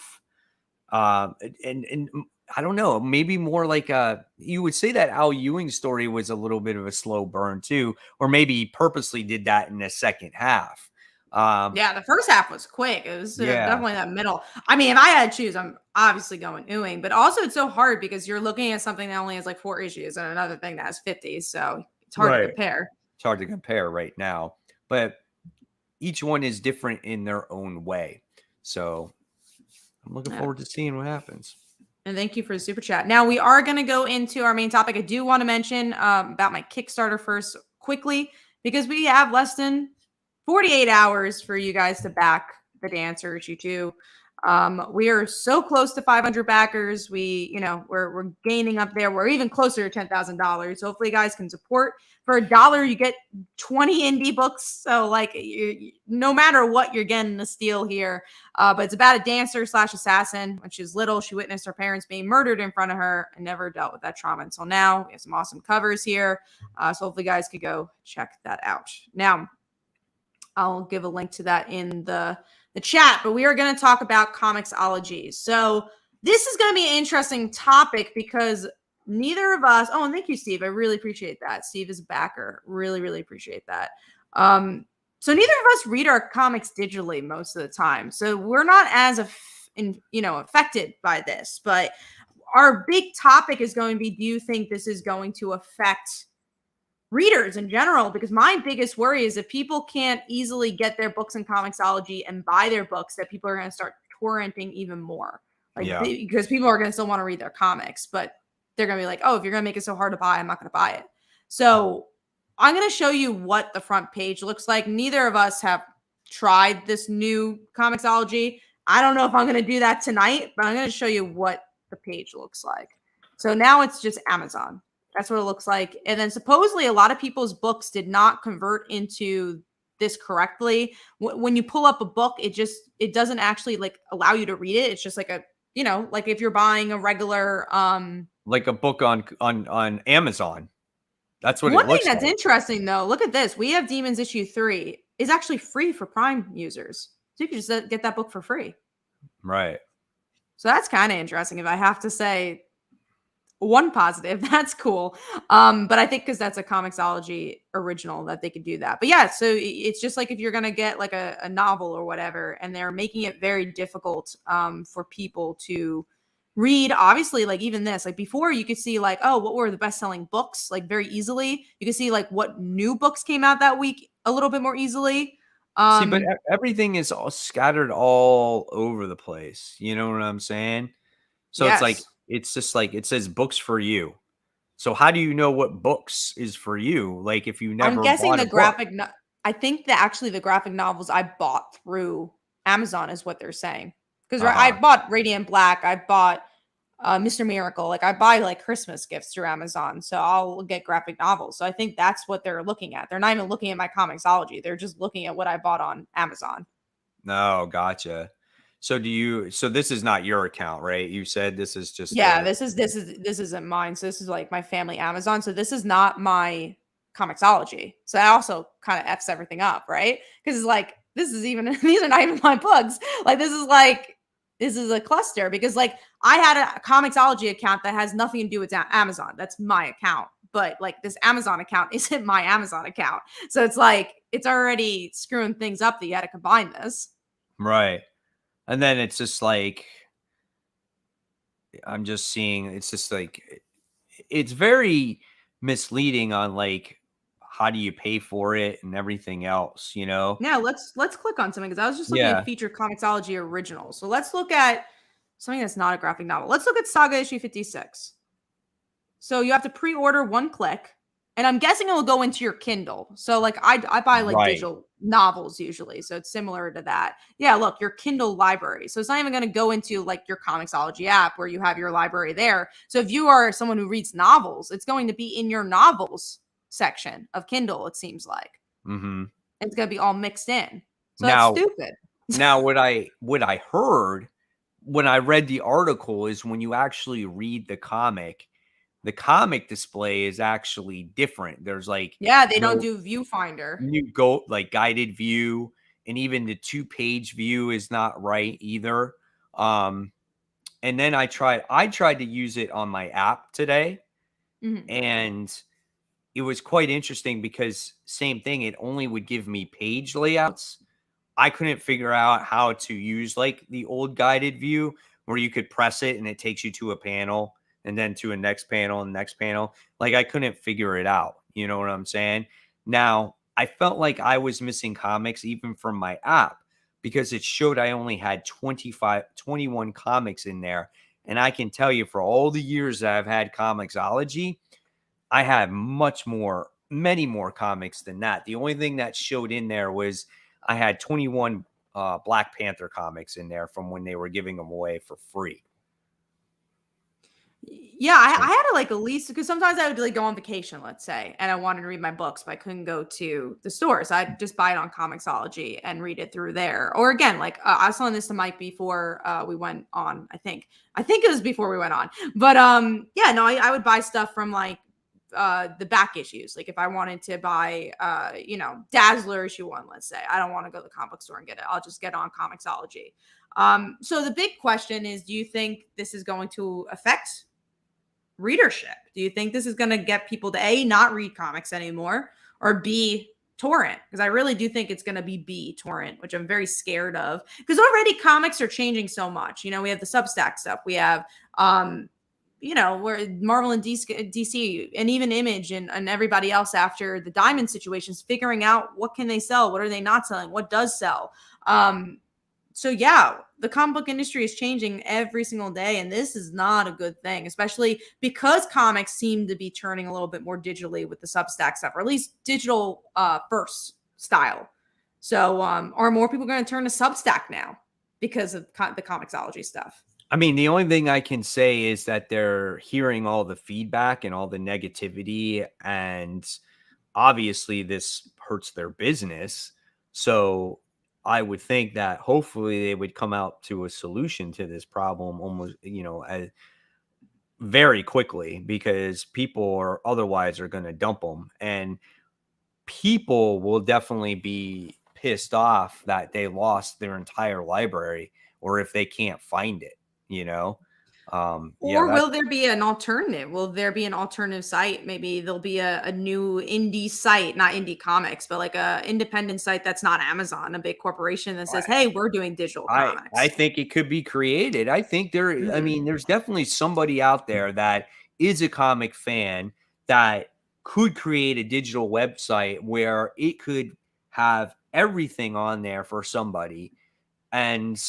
and I don't know, maybe more like you would say that Al Ewing's story was a little bit of a slow burn too, or maybe he purposely did that in the second half. Yeah, the first half was quick. It was definitely that middle. I mean, if I had to choose, I'm obviously going Ewing, but also it's so hard because you're looking at something that only has like 4 issues and another thing that has 50. So it's hard to compare. It's hard to compare right now, but each one is different in their own way. So I'm looking forward to seeing what happens. And thank you for the super chat. Now we are going to go into our main topic. I do want to mention about my Kickstarter first quickly, because we have less than 48 hours for you guys to back the Dancer issue 2. We are so close to 500 backers. We're gaining up there. We're even closer to $10,000. So hopefully you guys can support. For $1, you get 20 indie books. So like no matter what, you're getting a steal here. But it's about a dancer / assassin. When she was little, she witnessed her parents being murdered in front of her and never dealt with that trauma until now. We have some awesome covers here. So hopefully you guys could go check that out. Now, I'll give a link to that in the chat, but we are going to talk about Comixology. So this is going to be an interesting topic because neither of us, and thank you, Steve. I really appreciate that. Steve is a backer. Really, really appreciate that. So neither of us read our comics digitally most of the time. So we're not as affected by this, but our big topic is going to be, do you think this is going to affect readers in general? Because my biggest worry is if people can't easily get their books in Comixology and buy their books, that people are going to start torrenting even more. Because people are going to still want to read their comics, but they're going to be like, oh, if you're going to make it so hard to buy, I'm not going to buy it. So I'm going to show you what the front page looks like. Neither of us have tried this new Comixology. I don't know if I'm going to do that tonight, but I'm going to show you what the page looks like. So now it's just Amazon. That's what it looks like. And then supposedly a lot of people's books did not convert into this correctly. When you pull up a book, it doesn't actually like allow you to read it. It's just like like if you're buying a regular like a book on Amazon. That's what one it looks thing that's like. interesting though. Look at this. We have Demons issue 3 is actually free for Prime users. So you can just get that book for free. Right. So that's kind of interesting, if I have to say one positive. That's cool. But I think because that's a Comixology original that they could do that. But yeah, so it's just like if you're gonna get like a novel or whatever, and they're making it very difficult for people to read. Obviously, like even this, like before you could see like, oh, what were the best-selling books, like very easily. You could see like what new books came out that week a little bit more easily. See, but everything is all scattered all over the place. You know what I'm saying? So yes. it's like, it's just like it says books for you. So how do you know what books is for you? Like if you never I'm guessing bought the a book. graphic I think that actually the graphic novels I bought through Amazon is what they're saying. Because I bought Radiant Black, I bought Mr. Miracle. Like I buy like Christmas gifts through Amazon, so I'll get graphic novels. So I think that's what they're looking at. They're not even looking at my Comixology. They're just looking at what I bought on Amazon. No, gotcha. So this is not your account, right? You said this is just this isn't mine. So this is like my family Amazon. So this is not my Comixology. So that also kind of F's everything up, right? Because it's like these are not even my books. Like this is a cluster, because like I had a Comixology account that has nothing to do with Amazon. That's my account. But like this Amazon account isn't my Amazon account. So it's like it's already screwing things up that you had to combine this. Right. And then it's just like, I'm just seeing, it's just like, it's very misleading on like, how do you pay for it and everything else, you know? Yeah, let's click on something, because I was just looking at feature Comixology originals. So let's look at something that's not a graphic novel. Let's look at Saga issue 56. So you have to pre-order 1 click, and I'm guessing it will go into your Kindle. So like I buy like digital novels usually, so it's similar to that. Yeah, look, your Kindle library. So it's not even going to go into like your Comixology app where you have your library there. So if you are someone who reads novels, it's going to be in your novels section of Kindle, it seems like. Mm-hmm. It's going to be all mixed in. So now, that's stupid. Now, what I heard when I read the article is when you actually read the comic display is actually different. There's like, they don't do viewfinder. You go like guided view, and even the 2-page view is not right either. And then I tried to use it on my app today, and it was quite interesting because same thing, it only would give me page layouts. I couldn't figure out how to use like the old guided view where you could press it and it takes you to a panel and then to a next panel and next panel. Like I couldn't figure it out. You know what I'm saying? Now, I felt like I was missing comics even from my app because it showed I only had 21 comics in there. And I can tell you, for all the years that I've had Comixology, I have many more comics than that. The only thing that showed in there was I had 21 Black Panther comics in there from when they were giving them away for free. Yeah, I had to like at least, because sometimes I would like go on vacation, let's say, and I wanted to read my books, but I couldn't go to the stores. I'd just buy it on Comixology and read it through there. Or again, like I was telling this to Mike before we went on. I think it was before we went on. But yeah, no, I would buy stuff from like the back issues. Like if I wanted to buy Dazzler issue 1, let's say, I don't want to go to the comic book store and get it. I'll just get it on Comixology. So the big question is, do you think this is going to affect readership? Do you think this is going to get people to A, not read comics anymore, or B, torrent? Because I really do think it's going to be B, torrent, which I'm very scared of, because already comics are changing so much. We have the Substack stuff, we have where Marvel and DC and even Image and everybody else after the Diamond situations figuring out what can they sell, what are they not selling, what does sell. So yeah, the comic book industry is changing every single day, and this is not a good thing, especially because comics seem to be turning a little bit more digitally with the Substack stuff, or at least digital first style. So are more people going to turn to Substack now because of the Comixology stuff? I mean, the only thing I can say is that they're hearing all the feedback and all the negativity, and obviously this hurts their business. So I would think that hopefully they would come out to a solution to this problem almost, very quickly, because people are otherwise are going to dump them, and people will definitely be pissed off that they lost their entire library, or if they can't find it, Or will there be an alternative? Will there be an alternative site? Maybe there'll be a new indie site, not indie comics, but like a independent site that's not Amazon, a big corporation that says, hey, we're doing digital comics. I think it could be created. I think there's definitely somebody out there that is a comic fan that could create a digital website where it could have everything on there for somebody and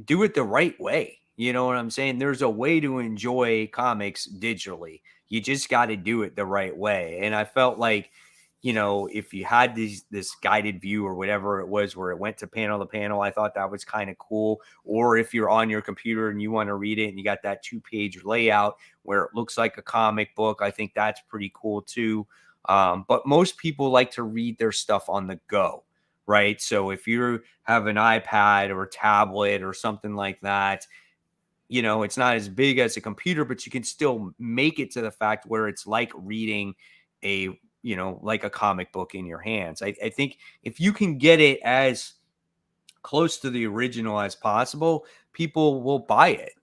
do it the right way. You know what I'm saying? There's a way to enjoy comics digitally. You just got to do it the right way. And I felt like, if you had this guided view or whatever it was, where it went to panel to panel, I thought that was kind of cool. Or if you're on your computer and you want to read it and you got that 2-page layout where it looks like a comic book, I think that's pretty cool too. But most people like to read their stuff on the go, right? So if you have an iPad or a tablet or something like that, it's not as big as a computer, but you can still make it to the fact where it's like reading like a comic book in your hands. I think if you can get it as close to the original as possible, people will buy it.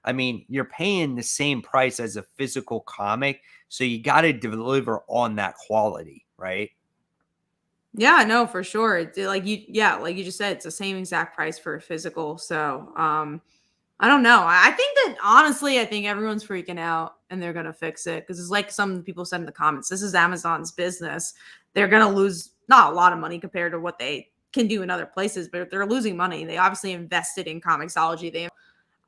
I mean, you're paying the same price as a physical comic, so you got to deliver on that quality, right? Yeah, no, for sure. Like you just said, it's the same exact price for a physical. So, I don't know. I think that honestly, I think everyone's freaking out and they're going to fix it, because it's like some people said in the comments, this is Amazon's business. They're going to lose not a lot of money compared to what they can do in other places, but they're losing money. They obviously invested in Comixology.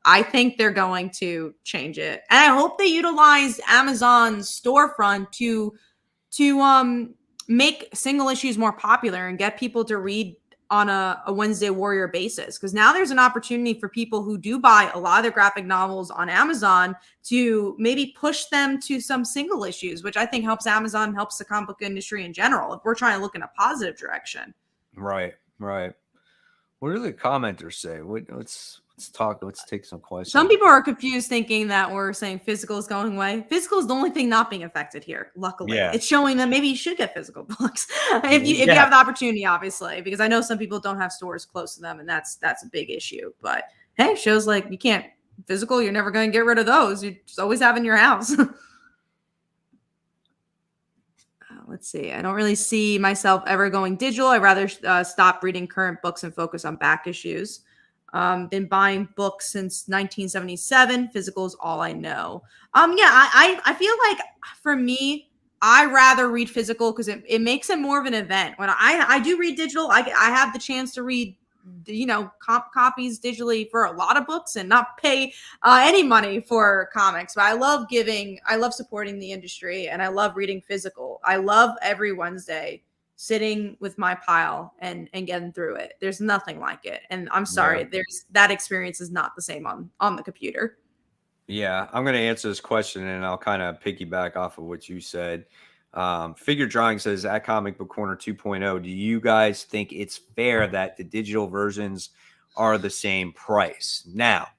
I think they're going to change it. And I hope they utilize Amazon's storefront to make single issues more popular and get people to read on a Wednesday Warrior basis, because now there's an opportunity for people who do buy a lot of their graphic novels on Amazon to maybe push them to some single issues, which I think helps Amazon, helps the comic book industry in general, if we're trying to look in a positive direction. Right. What do the commenters say? Let's take some questions. Some people are confused, thinking that we're saying physical is going away. Physical is the only thing not being affected here. Luckily, it's showing that maybe you should get physical books if you have the opportunity, obviously, because I know some people don't have stores close to them, and that's a big issue. But hey, shows like you can't physical. You're never going to get rid of those. You just always have in your house. Let's see. I don't really see myself ever going digital. I'd rather stop reading current books and focus on back issues. Been buying books since 1977. Physical is all I know. I feel like for me, I rather read physical because it makes it more of an event. When I do read digital, I have the chance to read, copies digitally for a lot of books and not pay any money for comics. But I love supporting the industry, and I love reading physical. I love every Wednesday sitting with my pile and getting through it. There's nothing like it. And I'm sorry, Yeah. there's that experience is not the same on the computer. Yeah, I'm going to answer this question and I'll kind of piggyback off of what you said. Figure Drawing says at Comic Book Corner 2.0, do you guys think it's fair that the digital versions are the same price? Now,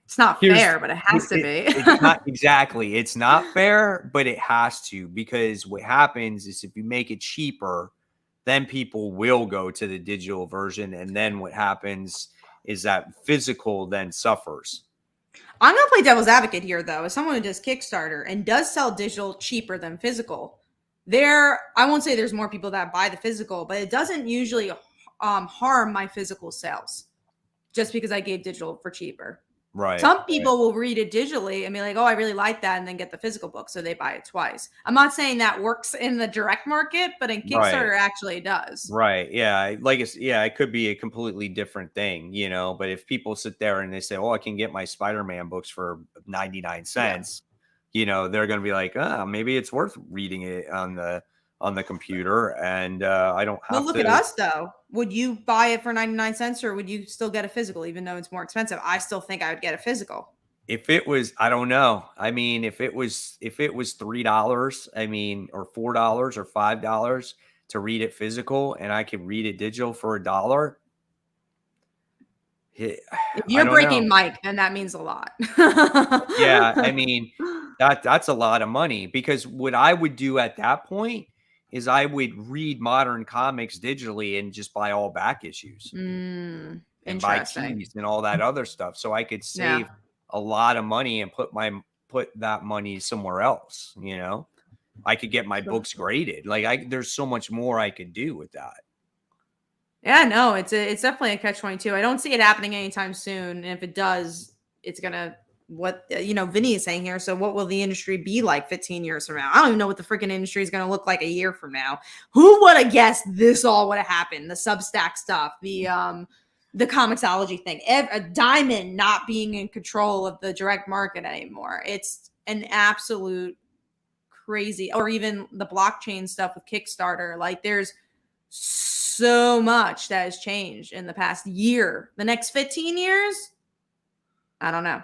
It's not fair, but it has to be. it's not exactly. It's not fair, but it has to, because what happens is if you make it cheaper, then people will go to the digital version. And then what happens is that physical then suffers. I'm going to play devil's advocate here, though. As someone who does Kickstarter and does sell digital cheaper than physical, I won't say there's more people that buy the physical, but it doesn't usually harm my physical sales just because I gave digital for cheaper. Right. Some people will read it digitally and be like, oh, I really like that, and then get the physical book, so they buy it twice. I'm not saying that works in the direct market, but in Kickstarter, actually does. Right. Yeah. Like it's, yeah, it could be a completely different thing, but if people sit there and they say, oh, I can get my Spider-Man books for 99 cents, they're going to be like, maybe it's worth reading it on the computer. And I don't have to. Look at us, though. Would you buy it for 99 cents or would you still get a physical, even though it's more expensive? I still think I would get a physical. If it was, I don't know. I mean, if it was $3, I mean, or $4 or $5 to read it physical and I could read it digital for $1. If you're breaking Mike, and that means a lot. Yeah, I mean, that's a lot of money, because what I would do at that point is I would read modern comics digitally and just buy all back issues and buy keys and all that other stuff, so I could save a lot of money and put that money somewhere else. I could get my books graded. Like there's so much more I could do with that. Yeah, no, it's definitely a catch-22. I don't see it happening anytime soon. And if it does, it's gonna Vinny is saying here. So what will the industry be like 15 years from now? I don't even know what the freaking industry is gonna look like a year from now. Who would have guessed this all would have happened? The Substack stuff, the Comixology thing, a Diamond not being in control of the direct market anymore. It's an absolute crazy, or even the blockchain stuff with Kickstarter. Like there's so much that has changed in the past year. The next 15 years, I don't know.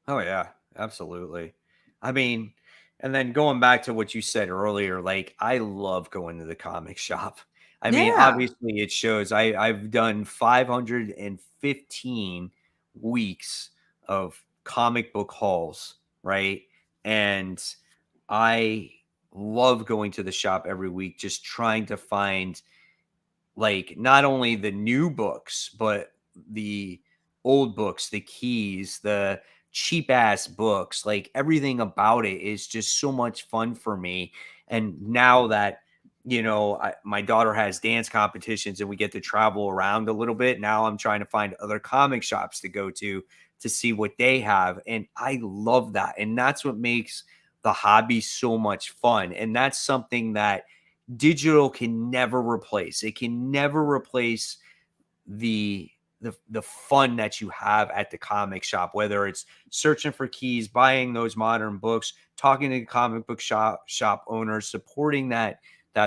Oh yeah, absolutely. I mean, and then going back to what you said earlier, like I love going to the comic shop. I mean, obviously it shows. I've done 515 weeks of comic book hauls, right? And I love going to the shop every week, just trying to find like not only the new books, but the old books, the keys, the cheap ass books, like everything about it is just so much fun for me. And now that, my daughter has dance competitions and we get to travel around a little bit, now I'm trying to find other comic shops to go to see what they have. And I love that. And that's what makes the hobby so much fun. And that's something that digital can never replace. It can never replace the fun that you have at the comic shop, whether it's searching for keys, buying those modern books, talking to comic book shop owners, supporting that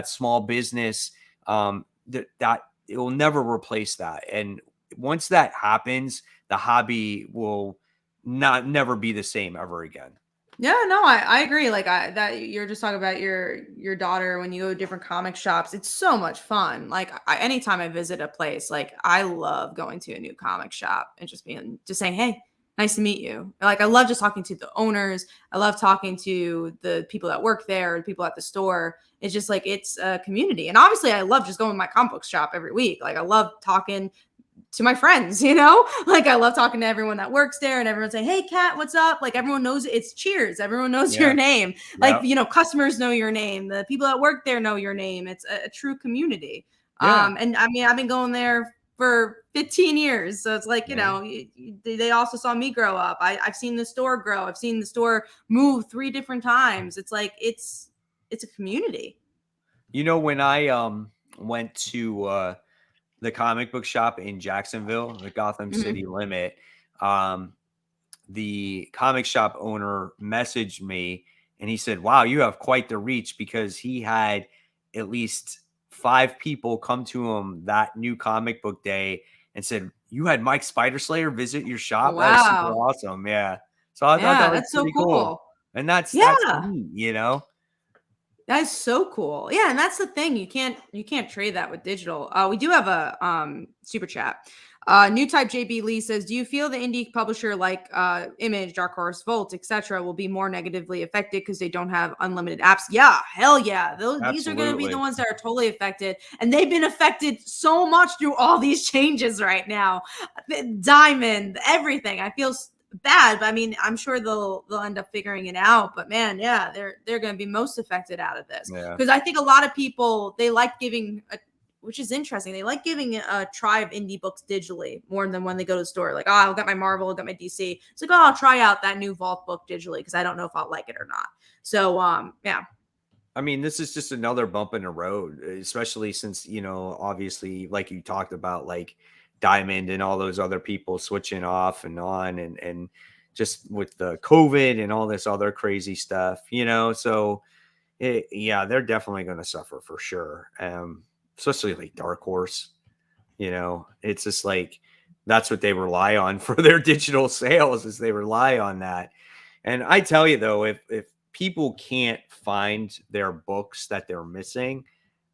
small business. That it will never replace that. And once that happens, the hobby will never be the same ever again. Yeah, no, I agree. Like that you're just talking about your daughter when you go to different comic shops. It's so much fun. Like anytime I visit a place, like I love going to a new comic shop and just saying, hey, nice to meet you. Like I love just talking to the owners. I love talking to the people that work there, the people at the store. It's just like it's a community. And obviously I love just going to my comic book shop every week. Like I love talking to my friends, like I love talking to everyone that works there and everyone saying, hey Kat, what's up? Like everyone knows it's Cheers. Everyone knows your name. Like, customers know your name. The people that work there know your name. It's a true community. And I mean, I've been going there for 15 years. So it's like, they also saw me grow up. I've seen the store grow. I've seen the store move 3 different times. It's like, it's a community. When I went to the comic book shop in Jacksonville, the Gotham City limit, the comic shop owner messaged me and he said, wow, you have quite the reach, because he had at least 5 people come to him that new comic book day and said, "You had Mike Spider-Slayer visit your shop?" That was super Wow. awesome. Yeah. So I thought that Yeah, was that's so pretty cool. cool. And that's Yeah. neat, you know? That is so cool. Yeah, and that's the thing. You can't trade that with digital. We do have a super chat. New type JB Lee says, "Do you feel the indie publisher like Image, Dark Horse, Volt, etc., will be more negatively affected because they don't have unlimited apps?" Yeah, hell yeah. These are going to be the Absolutely. ones that are totally affected, and they've been affected so much through all these changes right now. Diamond, everything. I feel bad, but I mean, I'm sure they'll end up figuring it out. But man, yeah, they're going to be most affected out of this Yeah. because I think a lot of people they like giving which is interesting. They like giving a try of indie books digitally more than when they go to the store. Like, oh, I'll get my Marvel, I'll get my DC. It's like, oh, I'll try out that new Vault book digitally because I don't know if I'll like it or not. So, yeah. I mean, this is just another bump in the road, especially since, obviously, like you talked about, like Diamond and all those other people switching off and on, and just with the COVID and all this other crazy stuff. So, yeah, they're definitely going to suffer for sure. Especially like Dark Horse, it's just like that's what they rely on for their digital sales, is they rely on that. And I tell you though, if people can't find their books that they're missing,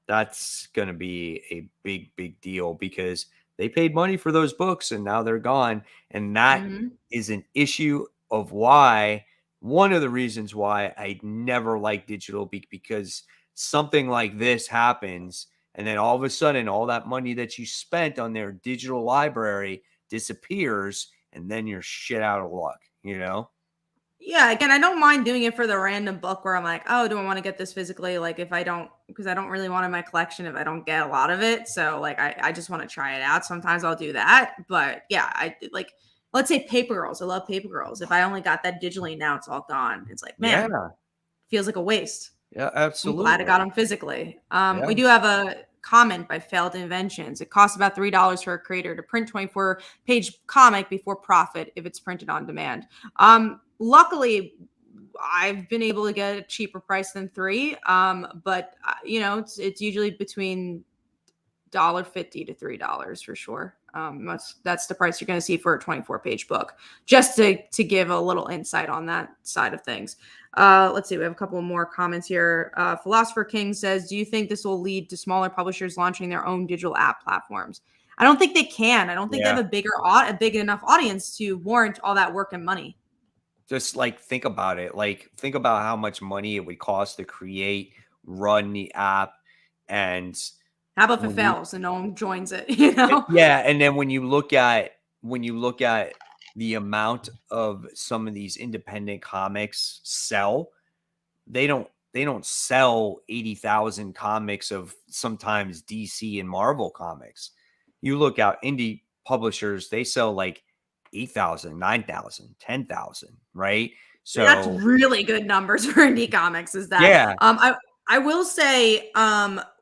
that's going to be a big deal because they paid money for those books and now they're gone. And that Mhm. is an issue of why, one of the reasons why I never like digital, because something like this happens. And then all of a sudden, all that money that you spent on their digital library disappears. And then you're shit out of luck. Yeah, again, I don't mind doing it for the random book where I'm like, oh, do I want to get this physically? Like, if I don't, because I don't really want it in my collection if I don't get a lot of it. So, like, I just want to try it out. Sometimes I'll do that. But yeah, I like, let's say Paper Girls. I love Paper Girls. If I only got that digitally, now it's all gone. It's like, man, Yeah. feels like a waste. Yeah, I'm glad I got absolutely. them physically. Yeah. We do have a comment by Failed Inventions. It costs about $3 for a creator to print 24-page comic before profit if it's printed on demand. Luckily, I've been able to get a cheaper price than three. But it's usually between $1.50 to $3 for sure. That's the price you're going to see for a 24-page book. Just to give a little insight on that side of things. Let's see. We have a couple more comments here. Philosopher King says, "Do you think this will lead to smaller publishers launching their own digital app platforms?" I don't think they can. I don't think they have Yeah. a big enough audience to warrant all that work and money. Just like think about it. Like think about how much money it would cost to create, run the app, and How about if it when you fails and no one joins it? You know? yeah, and then when you look at the amount of some of these independent comics sell, they don't sell 80,000 comics of sometimes DC and Marvel comics. You look out indie publishers, they sell like 8,000, 9,000, 10,000, right? That's So, really good numbers for indie comics, is that. yeah, I will say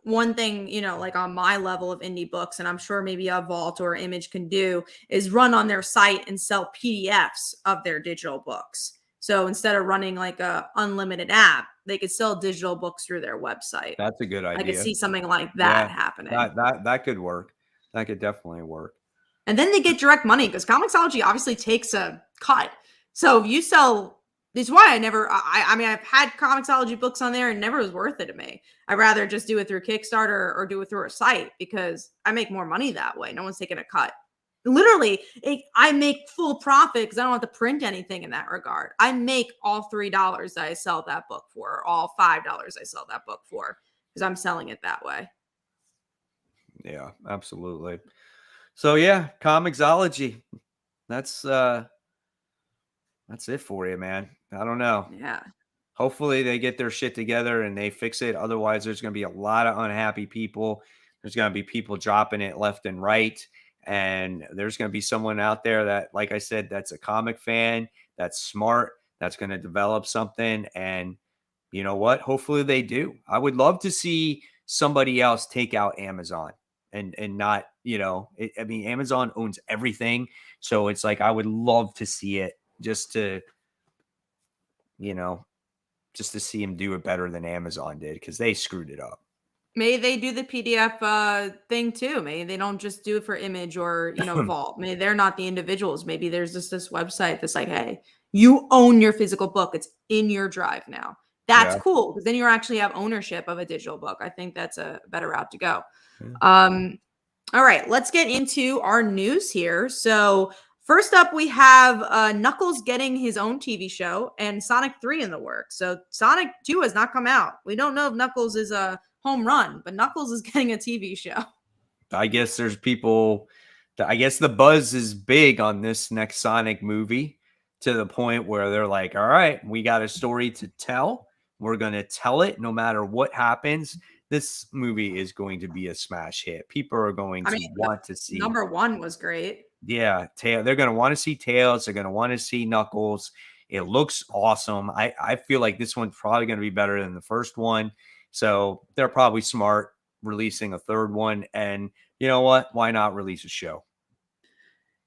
one thing, like on my level of indie books, and I'm sure maybe a Vault or Image can do, is run on their site and sell PDFs of their digital books. So instead of running like a unlimited app, they could sell digital books through their website. that's a good I could idea. see something like Yeah, that happening. that could work. That could definitely work. And then they get direct money because Comixology obviously takes a cut. So if you sell, this is why I mean, I've had Comixology books on there and never was worth it to me. I'd rather just do it through Kickstarter or do it through a site because I make more money that way. No one's taking a cut. Literally, I make full profit because I don't have to print anything in that regard. I make all $3 that I sell that book for, or all $5 I sell that book for because I'm selling it that way. Yeah, absolutely. So yeah, Comixology. That's that's it for you, man. I don't know. Yeah. Hopefully they get their shit together and they fix it. Otherwise, there's going to be a lot of unhappy people. There's going to be people dropping it left and right. And there's going to be someone out there that, like I said, that's a comic fan, that's smart, that's going to develop something. And you know what? Hopefully they do. I would love to see somebody else take out Amazon and not, I mean, Amazon owns everything. So it's like, I would love to see it just to, you know, just to see him do it better than Amazon did because they screwed it up. Maybe they do the PDF thing too. Maybe they don't just do it for Image or, Vault. Maybe they're not the individuals. Maybe there's just this website that's like, hey, you own your physical book. It's in your drive now. That's Yeah. cool because then you actually have ownership of a digital book. I think that's a better route to go. Yeah. All right, let's get into our news here. So first up, we have Knuckles getting his own TV show and Sonic 3 in the works. So Sonic 2 has not come out. We don't know if Knuckles is a home run, but Knuckles is getting a TV show. I guess there's people I guess the buzz is big on this next Sonic movie to the point where they're like, all right, we got a story to tell. We're going to tell it no matter what happens. This movie is going to be a smash hit. People are going to want to see. Number 1 was great. Yeah, they're going to want to see Tails. They're going to want to see Knuckles. It looks awesome. I feel like this one's probably going to be better than the first one. So they're probably smart releasing a third one. And you know what? Why not release a show?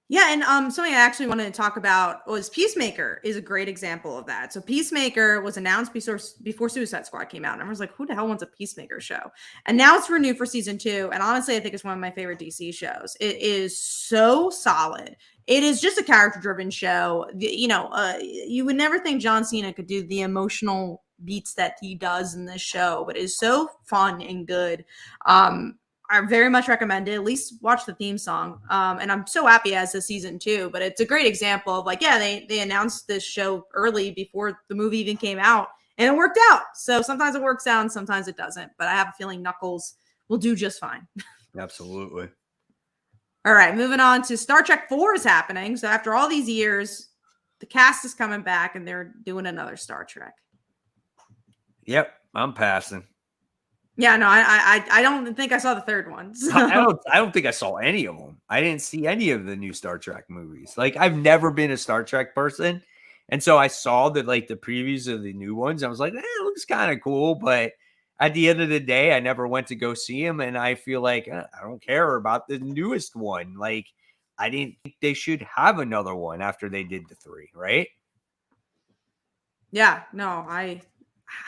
Yeah, and something I actually wanted to talk about was Peacemaker is a great example of that. So Peacemaker was announced before Suicide Squad came out, and I was like, who the hell wants a Peacemaker show? And now it's renewed for season 2, and honestly, I think it's one of my favorite DC shows. It is so solid. It is just a character-driven show. You would never think John Cena could do the emotional beats that he does in this show, but it's so fun and good. I very much recommend it. At least watch the theme song. And I'm so happy as a season 2, but it's a great example of like, yeah, they announced this show early before the movie even came out and it worked out. So sometimes it works out and sometimes it doesn't, but I have a feeling Knuckles will do just fine. Absolutely. All right, moving on to Star Trek 4 is happening. So after all these years, the cast is coming back and they're doing another Star Trek. Yep, I'm passing. Yeah, no, I don't think I saw the third one. So. I don't think I saw any of them. I didn't see any of the new Star Trek movies. Like I've never been a Star Trek person, and so I saw the previews of the new ones. I was like, it looks kind of cool, but at the end of the day, I never went to go see them, and I feel like I don't care about the newest one. Like I didn't think they should have another one after they did the 3, right? Yeah, no, I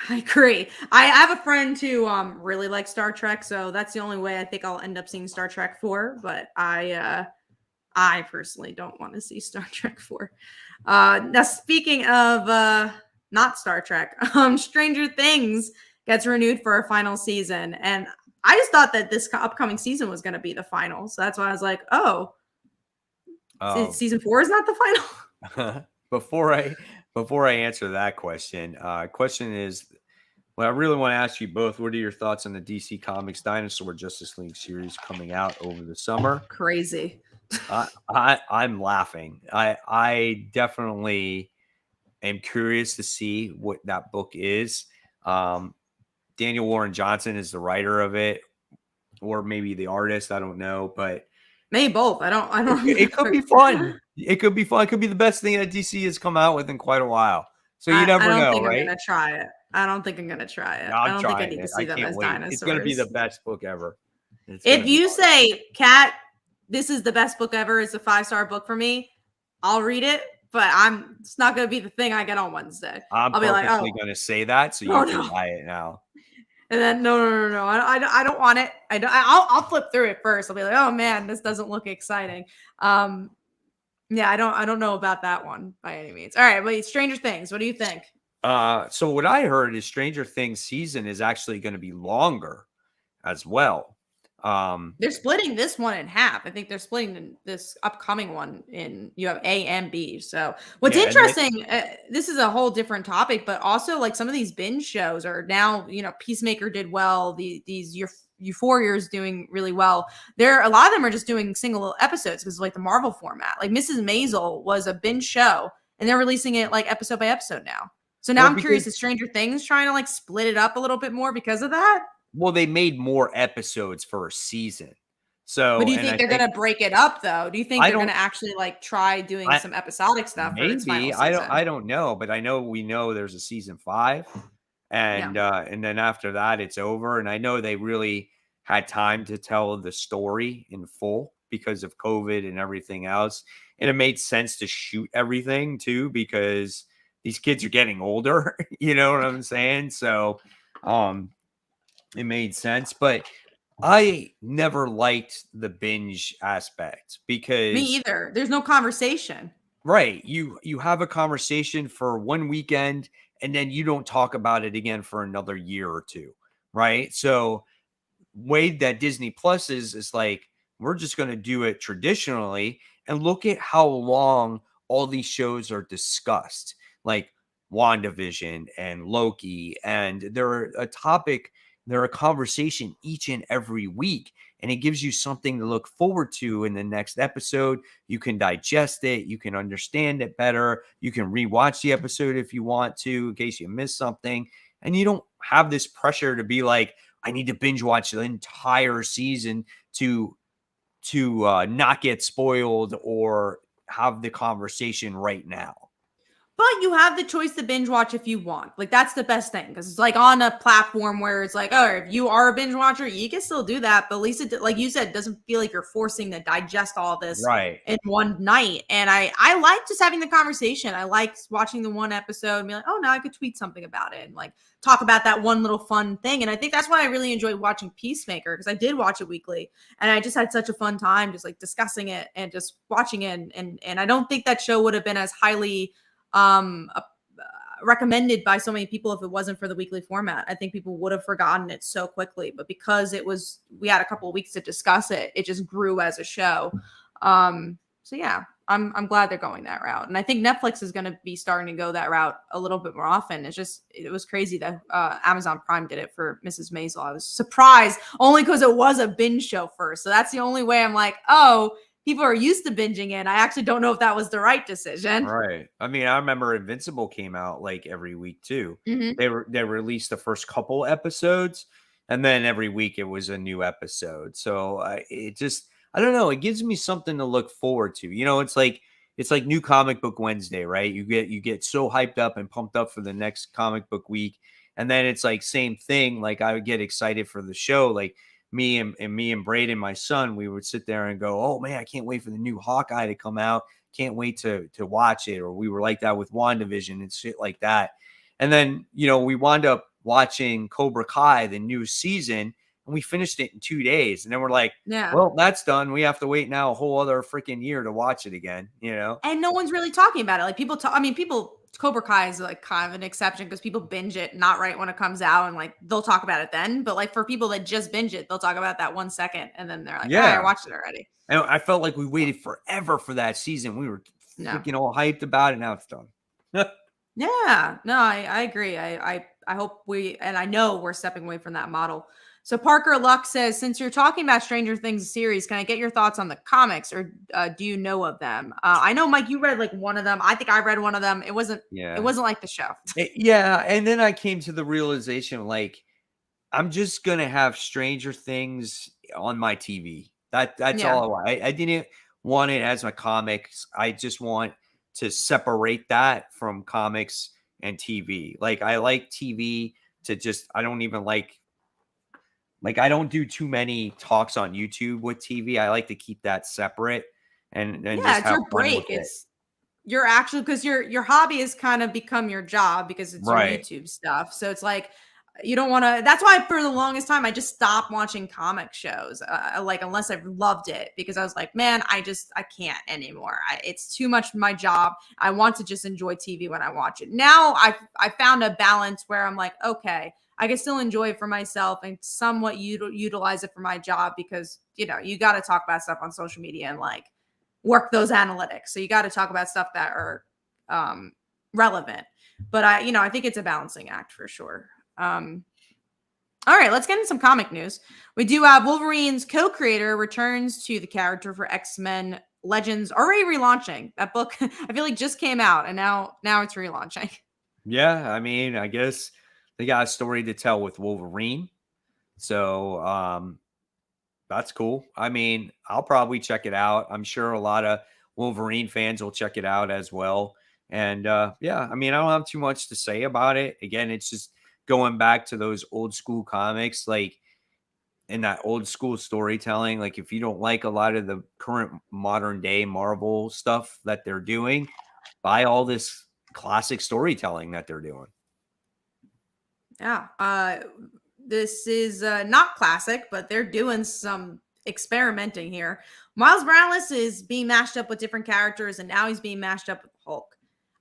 agree. I have a friend who really likes Star Trek, so that's the only way I think I'll end up seeing Star Trek 4. But I personally don't want to see Star Trek 4. Now, speaking of not Star Trek, Stranger Things gets renewed for a final season, and I just thought that this upcoming season was going to be the final, so that's why I was like, season 4 is not the final. Before I answer that question, question is, well, I really want to ask you both, what are your thoughts on the DC Comics Dinosaur Justice League series coming out over the summer? Crazy. I'm laughing. I definitely am curious to see what that book is. Daniel Warren Johnson is the writer of it, or maybe the artist. I don't know, but maybe both. I don't. It could be fun. It could be fun. It could be the best thing that DC has come out with in quite a while. So you never know, think right? I'm gonna try it. I don't think I'm gonna try it. No, I don't think I need to see them as dinosaurs. It's gonna be the best book ever. If you say, Kat, this is the best book ever, it's a 5-star book for me, I'll read it. But it's not gonna be the thing I get on Wednesday. I'll be like, gonna say that, so you can buy it now. And then no. I don't want it. I'll flip through it first. I'll be like, oh man, this doesn't look exciting. Yeah, I don't know about that one by any means. All right, but Stranger Things, what do you think? So what I heard is Stranger Things season is actually going to be longer as well. They're splitting this one in half. I think they're splitting this upcoming one in, you have A and B. So what's interesting, this is a whole different topic, but also like some of these binge shows are now, Peacemaker did well. These Euphoria is doing really well. A lot of them are just doing single episodes because like the Marvel format. Like Mrs. Maisel was a binge show and they're releasing it like episode by episode now. So now I'm curious, is Stranger Things trying to like split it up a little bit more because of that? Well, they made more episodes for a season. So, but do you think they're going to break it up though? Do you think they're going to actually like try doing some episodic stuff? Maybe. I don't know, but I know we know there's a season 5 and then after that it's over. And I know they really had time to tell the story in full because of COVID and everything else. And it made sense to shoot everything too, because these kids are getting older. You know what I'm saying? So, It made sense, but I never liked the binge aspect Me because either. There's no conversation. right, you have a conversation for one weekend and then you don't talk about it again for another year or two, right? So way that Disney Plus is like we're just going to do it traditionally and look at how long all these shows are discussed, like WandaVision and Loki, and they're a topic, they're a conversation each and every week, and it gives you something to look forward to in the next episode. You can digest it, you can understand it better, you can rewatch the episode if you want to in case you missed something, and you don't have this pressure to be like, I need to binge watch the entire season to not get spoiled or have the conversation right now. But you have the choice to binge watch if you want. Like that's the best thing because it's like on a platform where it's like, oh, if you are a binge watcher, you can still do that. But at least it, like you said, doesn't feel like you're forcing to digest all this Right. in one night. And I like just having the conversation. I like watching the one episode and be like, oh, now I could tweet something about it and like talk about that one little fun thing. And I think that's why I really enjoyed watching Peacemaker because I did watch it weekly and I just had such a fun time just like discussing it and just watching it. And I don't think that show would have been as highly recommended by so many people if it wasn't for the weekly format. I think people would have forgotten it so quickly, but because we had a couple of weeks to discuss it, it just grew as a show. So yeah, I'm glad they're going that route, and I think Netflix is going to be starting to go that route a little bit more often. It was crazy that Amazon Prime did it for Mrs. Maisel. I was surprised only because it was a binge show first, so that's the only way I'm like, oh, people are used to binging it. I actually don't know if that was the right decision. Right. I mean, I remember Invincible came out like every week too. Mm-hmm. They released the first couple episodes, and then every week it was a new episode. So it just I don't know. It gives me something to look forward to. It's like New Comic Book Wednesday, right? You get so hyped up and pumped up for the next comic book week, and then it's like same thing. Like I would get excited for the show, like me and Braden, my son, we would sit there and go, "Oh man, I can't wait for the new Hawkeye to come out. Can't wait to watch it." Or we were like that with WandaVision and shit like that. And then we wound up watching Cobra Kai, the new season, and we finished it in 2 days. And then we're like, Yeah. "Well, that's done. We have to wait now a whole other freaking year to watch it again." And no one's really talking about it. Like people talk, I mean, Cobra Kai is like kind of an exception because people binge it not right when it comes out and like they'll talk about it then. But like for people that just binge it, they'll talk about that 1 second and then they're like, all right, I watched it already. And I felt like we waited forever for that season. We were freaking all hyped about it. Now it's done. Yeah, no, I agree. I hope and I know we're stepping away from that model. So Parker Luck says, since you're talking about Stranger Things series, can I get your thoughts on the comics or do you know of them? I know, Mike, you read like one of them. I think I read one of them. It wasn't like the show. Yeah. And then I came to the realization, like, I'm just going to have Stranger Things on my TV. That's all I want. I didn't want it as my comics. I just want to separate that from comics and TV. Like I like TV to just, I don't even like I don't do too many talks on YouTube with TV. I like to keep that separate and just it's your break. It's your actual, because your hobby has kind of become your job because it's your YouTube stuff. So it's like, you don't want to, that's why for the longest time, I just stopped watching comic shows, like unless I've loved it, because I was like, man, I can't anymore. It's too much my job. I want to just enjoy TV when I watch it. Now I found a balance where I'm like, okay, I can still enjoy it for myself and somewhat utilize it for my job because, you got to talk about stuff on social media and like work those analytics. So you got to talk about stuff that are relevant. But I think it's a balancing act for sure. All right, let's get into some comic news. We do have Wolverine's co-creator returns to the character for X-Men Legends, already relaunching. That book, I feel like just came out and now it's relaunching. Yeah, I mean, I guess they got a story to tell with Wolverine. So that's cool. I mean, I'll probably check it out. I'm sure a lot of Wolverine fans will check it out as well. And yeah, I mean, I don't have too much to say about it. Again, it's just going back to those old school comics, like in that old school storytelling. Like if you don't like a lot of the current modern day Marvel stuff that they're doing, buy all this classic storytelling that they're doing. Yeah. this is not classic, but they're doing some experimenting here. Miles Morales is being mashed up with different characters, and now he's being mashed up with Hulk.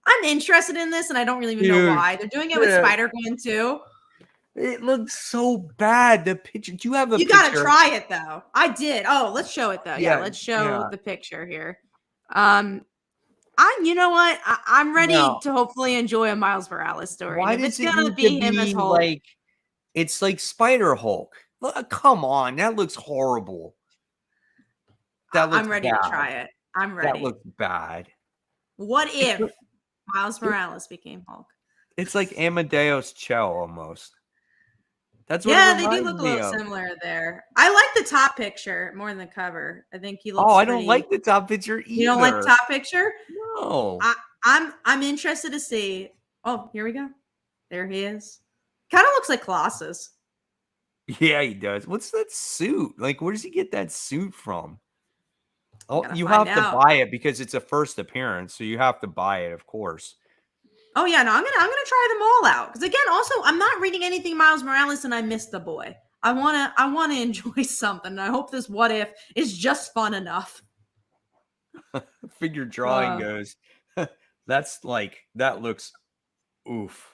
I'm interested in this, and I don't really even know why. They're doing it with Spider-Gwen too. It looks so bad. The picture. Do you have a You picture? gotta try it though. I did. Oh, let's show it though. Yeah, let's show the picture here. You know what? I'm ready to hopefully enjoy a Miles Morales story. Why if does it's it gonna need be to him as be Hulk, like it's like Spider Hulk? Come on, that looks horrible. I'm ready to try it. I'm ready. That looks bad. What if Miles Morales became Hulk? It's like Amadeus Cho almost. That's what they do look a little similar there. I like the top picture more than the cover. I think he looks. Oh, I don't like the top picture either. You don't like the top picture? No. I'm interested to see. Oh, here we go. There he is. Kind of looks like Colossus. Yeah, he does. What's that suit? Like, where does he get that suit from? Oh, you have to buy it because it's a first appearance, so you have to buy it, of course. Oh yeah, no, I'm gonna try them all out. Because again, also I'm not reading anything Miles Morales and I missed the boy. I wanna enjoy something. And I hope this what if is just fun enough. Figure drawing goes. That's like that looks oof.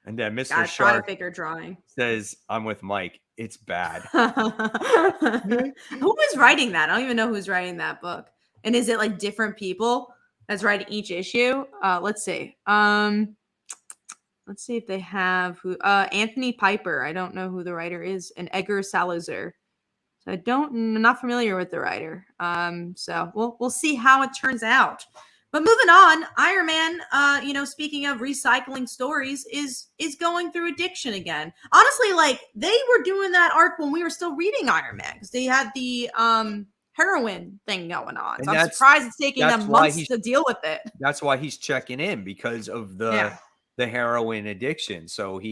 And then Mr. Shark figure drawing says, "I'm with Mike. It's bad." Who is writing that? I don't even know who's writing that book. And is it like different people that's writing each issue? Let's see. Let's see if they have who. Anthony Piper. I don't know who the writer is, and Edgar Salazar. So I'm not familiar with the writer. So we'll see how it turns out. But moving on, Iron Man, speaking of recycling stories, is going through addiction again. Honestly, like they were doing that arc when we were still reading Iron Man because they had the heroin thing going on. So I'm surprised it's taking them months to deal with it. That's why he's checking in because of the heroin addiction. So but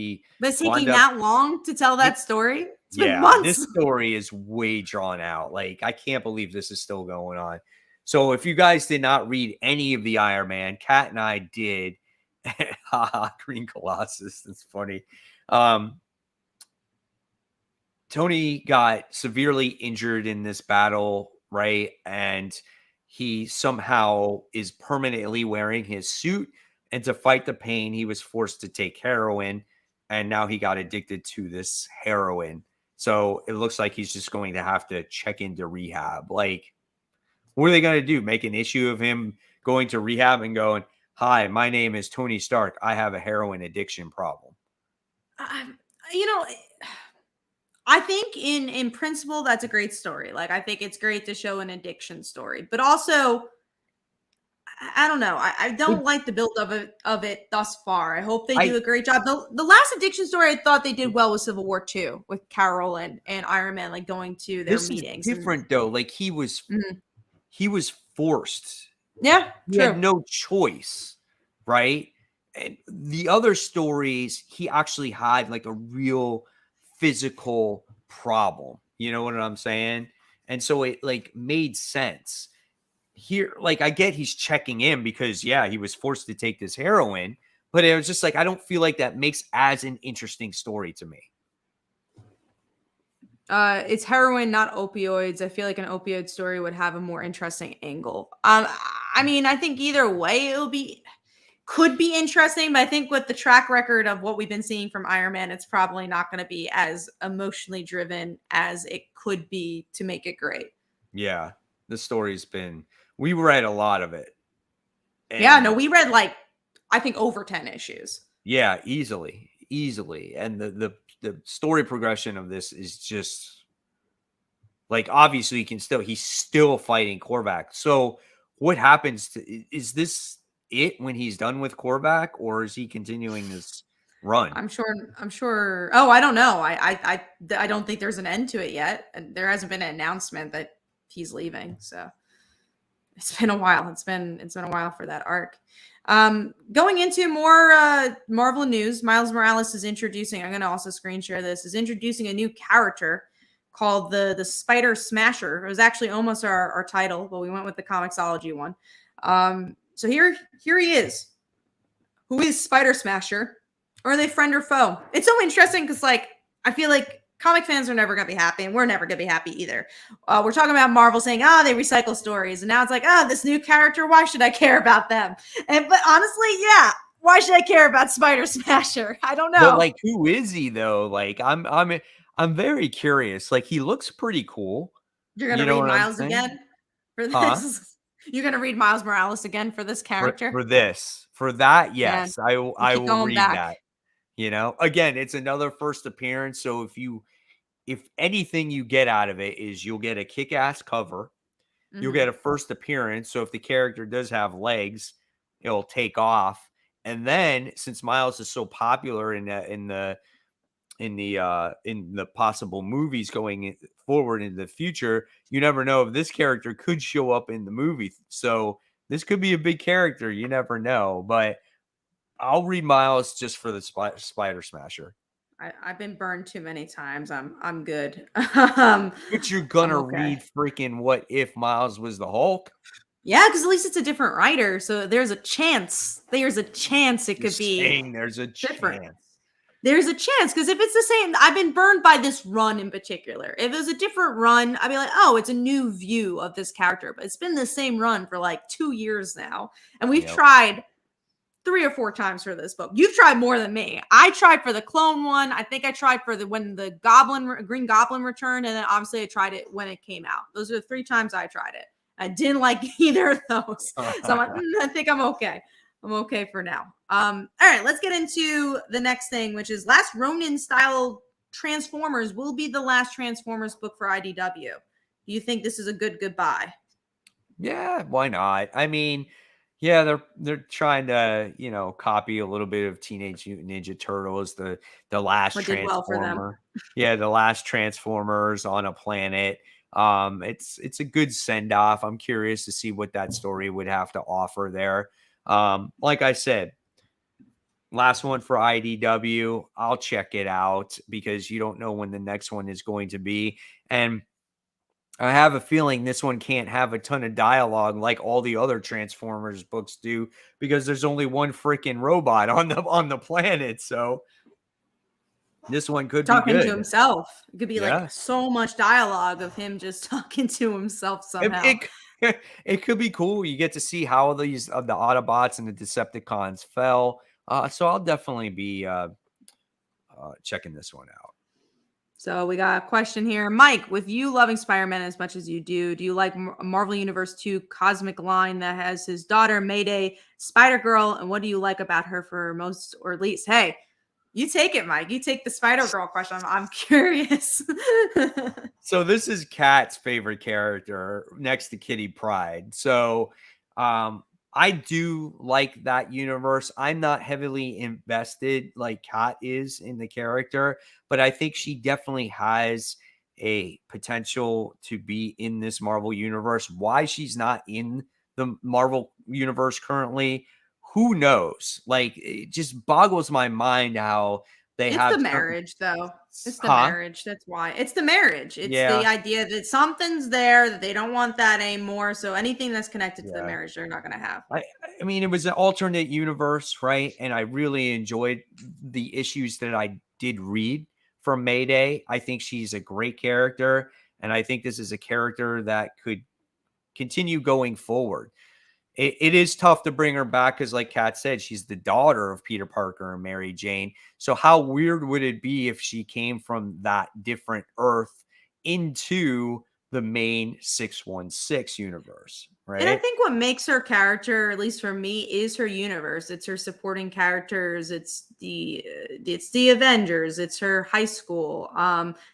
it's taking that long to tell that story. It's been months. This story is way drawn out. Like I can't believe this is still going on. So if you guys did not read any of the Iron Man, Kat and I did. Green Colossus. That's funny. Tony got severely injured in this battle, right? And he somehow is permanently wearing his suit. And to fight the pain, he was forced to take heroin. And now he got addicted to this heroin. So it looks like he's just going to have to check into rehab. Like, what are they going to do? Make an issue of him going to rehab and going, "Hi, my name is Tony Stark. I have a heroin addiction problem." I think in principle, that's a great story. Like, I think it's great to show an addiction story, but also, I don't know. I don't like the build of it thus far. I hope they do a great job. The last addiction story I thought they did well was Civil War II with Carol and Iron Man, like going to their meetings. Is different though. Like he was forced. Yeah, he had no choice, right? And the other stories, he actually had like a real physical problem. You know what I'm saying? And so it like made sense. Here, like I get he's checking in because he was forced to take this heroin, but it was just like I don't feel like that makes as an interesting story to me. It's heroin, not opioids. I feel like an opioid story would have a more interesting angle. I mean, I think either way could be interesting, but I think with the track record of what we've been seeing from Iron Man, it's probably not going to be as emotionally driven as it could be to make it great. Yeah, the story's been. We read a lot of it. We read like I think over 10 issues. Yeah, easily. And the story progression of this is just like obviously he's still fighting Korvac. So what happens is this it when he's done with Korvac, or is he continuing this run? I'm sure. Oh, I don't know. I don't think there's an end to it yet. And there hasn't been an announcement that he's leaving. So it's been a while. It's been a while for that arc. Going into more Marvel news, Miles Morales is introducing, I'm going to also screen share this, is introducing a new character called the Spider Smasher. It was actually almost our title, but we went with the Comixology one. So here he is. Who is Spider Smasher? Or are they friend or foe? It's so interesting because like I feel like comic fans are never going to be happy, and we're never going to be happy either. We're talking about Marvel saying, they recycle stories. And now it's like, this new character, why should I care about them? But honestly, yeah, why should I care about Spider Smasher? I don't know. But like, who is he though? Like, I'm very curious. Like, he looks pretty cool. You're going to read Miles again for this? Huh? You're going to read Miles Morales again for this character? For that, yes. Man, I keep will going read back. that. You know, again, it's another first appearance. So if anything you get out of it is you'll get a kick-ass cover, you'll get a first appearance. So if the character does have legs, it'll take off. And then since Miles is so popular in the possible movies going forward into the future, you never know if this character could show up in the movie. So this could be a big character. You never know, but I'll read Miles just for the Spider Smasher. I've been burned too many times. I'm good. But you're gonna read freaking What If Miles Was the Hulk? Yeah, because at least it's a different writer, so there's a chance. There's a chance it could be. There's a different. chance. There's a chance, because if it's the same, I've been burned by this run in particular. If it was a different run, I'd be like, it's a new view of this character. But it's been the same run for like 2 years now, and we've tried 3 or 4 times for this book. You've tried more than me. I tried for the clone one. I think I tried for when the Green Goblin returned, and then obviously I tried it when it came out. Those are the 3 times I tried it. I didn't like either of those. So I'm like, I think I'm okay. I'm okay for now. All right, let's get into the next thing, which is Last Ronin style Transformers will be the last Transformers book for IDW. Do you think this is a good goodbye? Yeah, why not? I mean, yeah, they're trying to, copy a little bit of Teenage Mutant Ninja Turtles, the last Transformer. Yeah, the last Transformers on a planet. It's a good send off. I'm curious to see what that story would have to offer there. Like I said, last one for IDW. I'll check it out because you don't know when the next one is going to be. And I have a feeling this one can't have a ton of dialogue like all the other Transformers books do because there's only one freaking robot on the planet. So this one could be talking good. to himself. It could be like so much dialogue of him just talking to himself somehow. It could be cool. You get to see how these of the Autobots and the Decepticons fell. So I'll definitely be checking this one out. So we got a question here. Mike, with you loving Spider-Man as much as you do you like Marvel Universe 2 Cosmic line that has his daughter Mayday, Spider-Girl, and what do you like about her for most or least? Hey, you take it, Mike. You take the Spider-Girl question. I'm curious. So this is Kat's favorite character next to Kitty Pryde. So I do like that universe. I'm not heavily invested like Kat is in the character, but I think she definitely has a potential to be in this Marvel universe. Why she's not in the Marvel universe currently, who knows? Like, it just boggles my mind how they have the marriage, though. It's the marriage. That's why. It's the marriage. It's the idea that something's there that they don't want that anymore. So anything that's connected to the marriage, they're not going to have. I mean, it was an alternate universe, right? And I really enjoyed the issues that I did read from Mayday. I think she's a great character. And I think this is a character that could continue going forward. It is tough to bring her back because, like Kat said, she's the daughter of Peter Parker and Mary Jane. So how weird would it be if she came from that different Earth into the main 616 universe, right? And I think what makes her character, at least for me, is her universe. It's her supporting characters. It's the Avengers. It's her high school.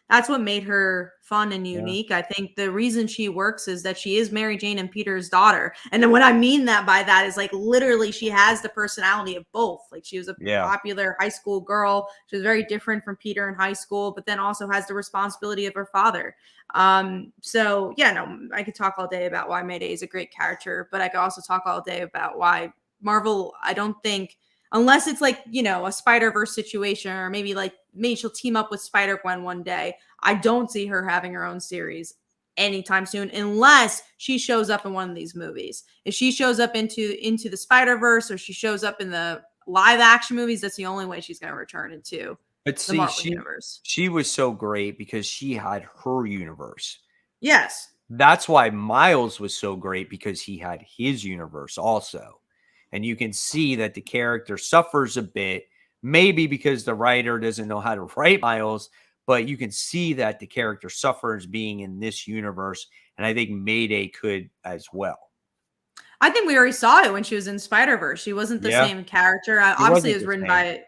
That's what made her fun and unique. I think the reason she works is that she is Mary Jane and Peter's daughter. And then what I mean by that is like literally she has the personality of both. Like she was a popular high school girl. She was very different from Peter in high school, but then also has the responsibility of her father. So yeah, no, I could talk all day about why Mayday is a great character, but I could also talk all day about why Marvel, I don't think, unless it's like, a Spider-Verse situation, or maybe she'll team up with Spider-Gwen one day. I don't see her having her own series anytime soon, unless she shows up in one of these movies. If she shows up into the Spider-Verse, or she shows up in the live action movies, that's the only way she's going to return into But the see, Marvel she universe. she was so great because she had her universe. Yes. That's why Miles was so great because he had his universe also. And you can see that the character suffers a bit, maybe because the writer doesn't know how to write Miles, but you can see that the character suffers being in this universe. And I think Mayday could as well. I think we already saw it when she was in Spider-Verse. She wasn't the Yeah, same character. he Obviously, it wasn't was the written same. by,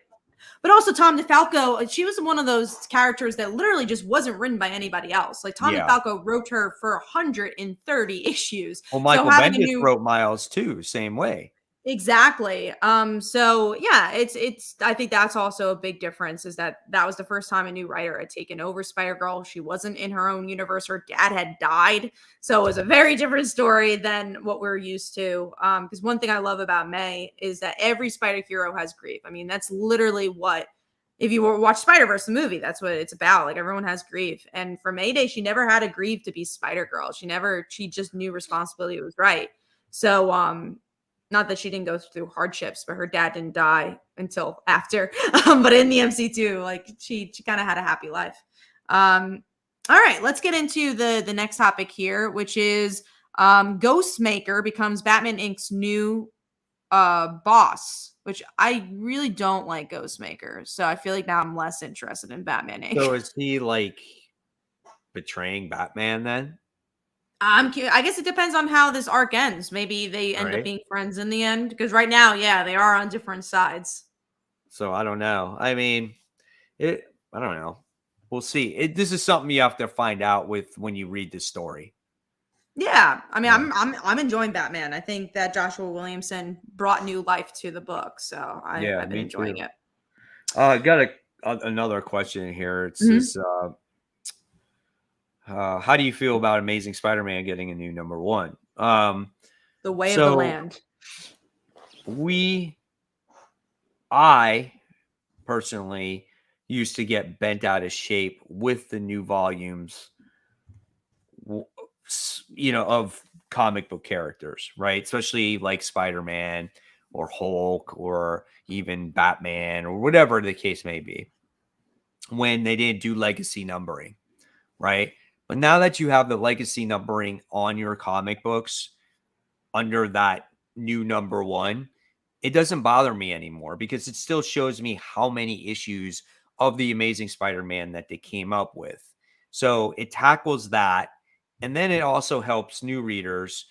but also Tom DeFalco. She was one of those characters that literally just wasn't written by anybody else. Like Tom Yeah. DeFalco wrote her for 130 issues. Well, So Michael having a Bendis new wrote Miles too, same way. exactly. So yeah, it's I think that's also a big difference is that that was the first time a new writer had taken over Spider-Girl. She wasn't in her own universe. Her dad had died. So it was a very different story than what we're used to. Because one thing I love about May is that every spider hero has grief. I mean, that's literally what if you watch Spider-Verse the movie, that's what it's about. Like everyone has grief. And for Mayday, she never had a grief to be Spider-Girl. She just knew responsibility was right. So not that she didn't go through hardships, but her dad didn't die until after. But in the MC2, like she kind of had a happy life. All right, let's get into the next topic here, which is Ghostmaker becomes Batman Inc.'s new boss, which I really don't like Ghostmaker. So I feel like now I'm less interested in Batman Inc. So is he like betraying Batman then? I guess it depends on how this arc ends. Maybe they end up Right. being friends in the end because right now, yeah, they are on different sides. So I don't know. I mean, I don't know. We'll see. This is something you have to find out with when you read the story. Yeah, I mean, Yeah. I'm enjoying Batman. I think that Joshua Williamson brought new life to the book, so Yeah, I've been me enjoying too. it. I got another question here. It Mhm. says, how do you feel about Amazing Spider-Man getting a new number one? The Way of the So Land. we, I personally used to get bent out of shape with the new volumes, of comic book characters, right? Especially like Spider-Man or Hulk or even Batman or whatever the case may be when they didn't do legacy numbering, right? But now that you have the legacy numbering on your comic books under that new number one, it doesn't bother me anymore because it still shows me how many issues of the Amazing Spider-Man that they came up with. So it tackles that. And then it also helps new readers,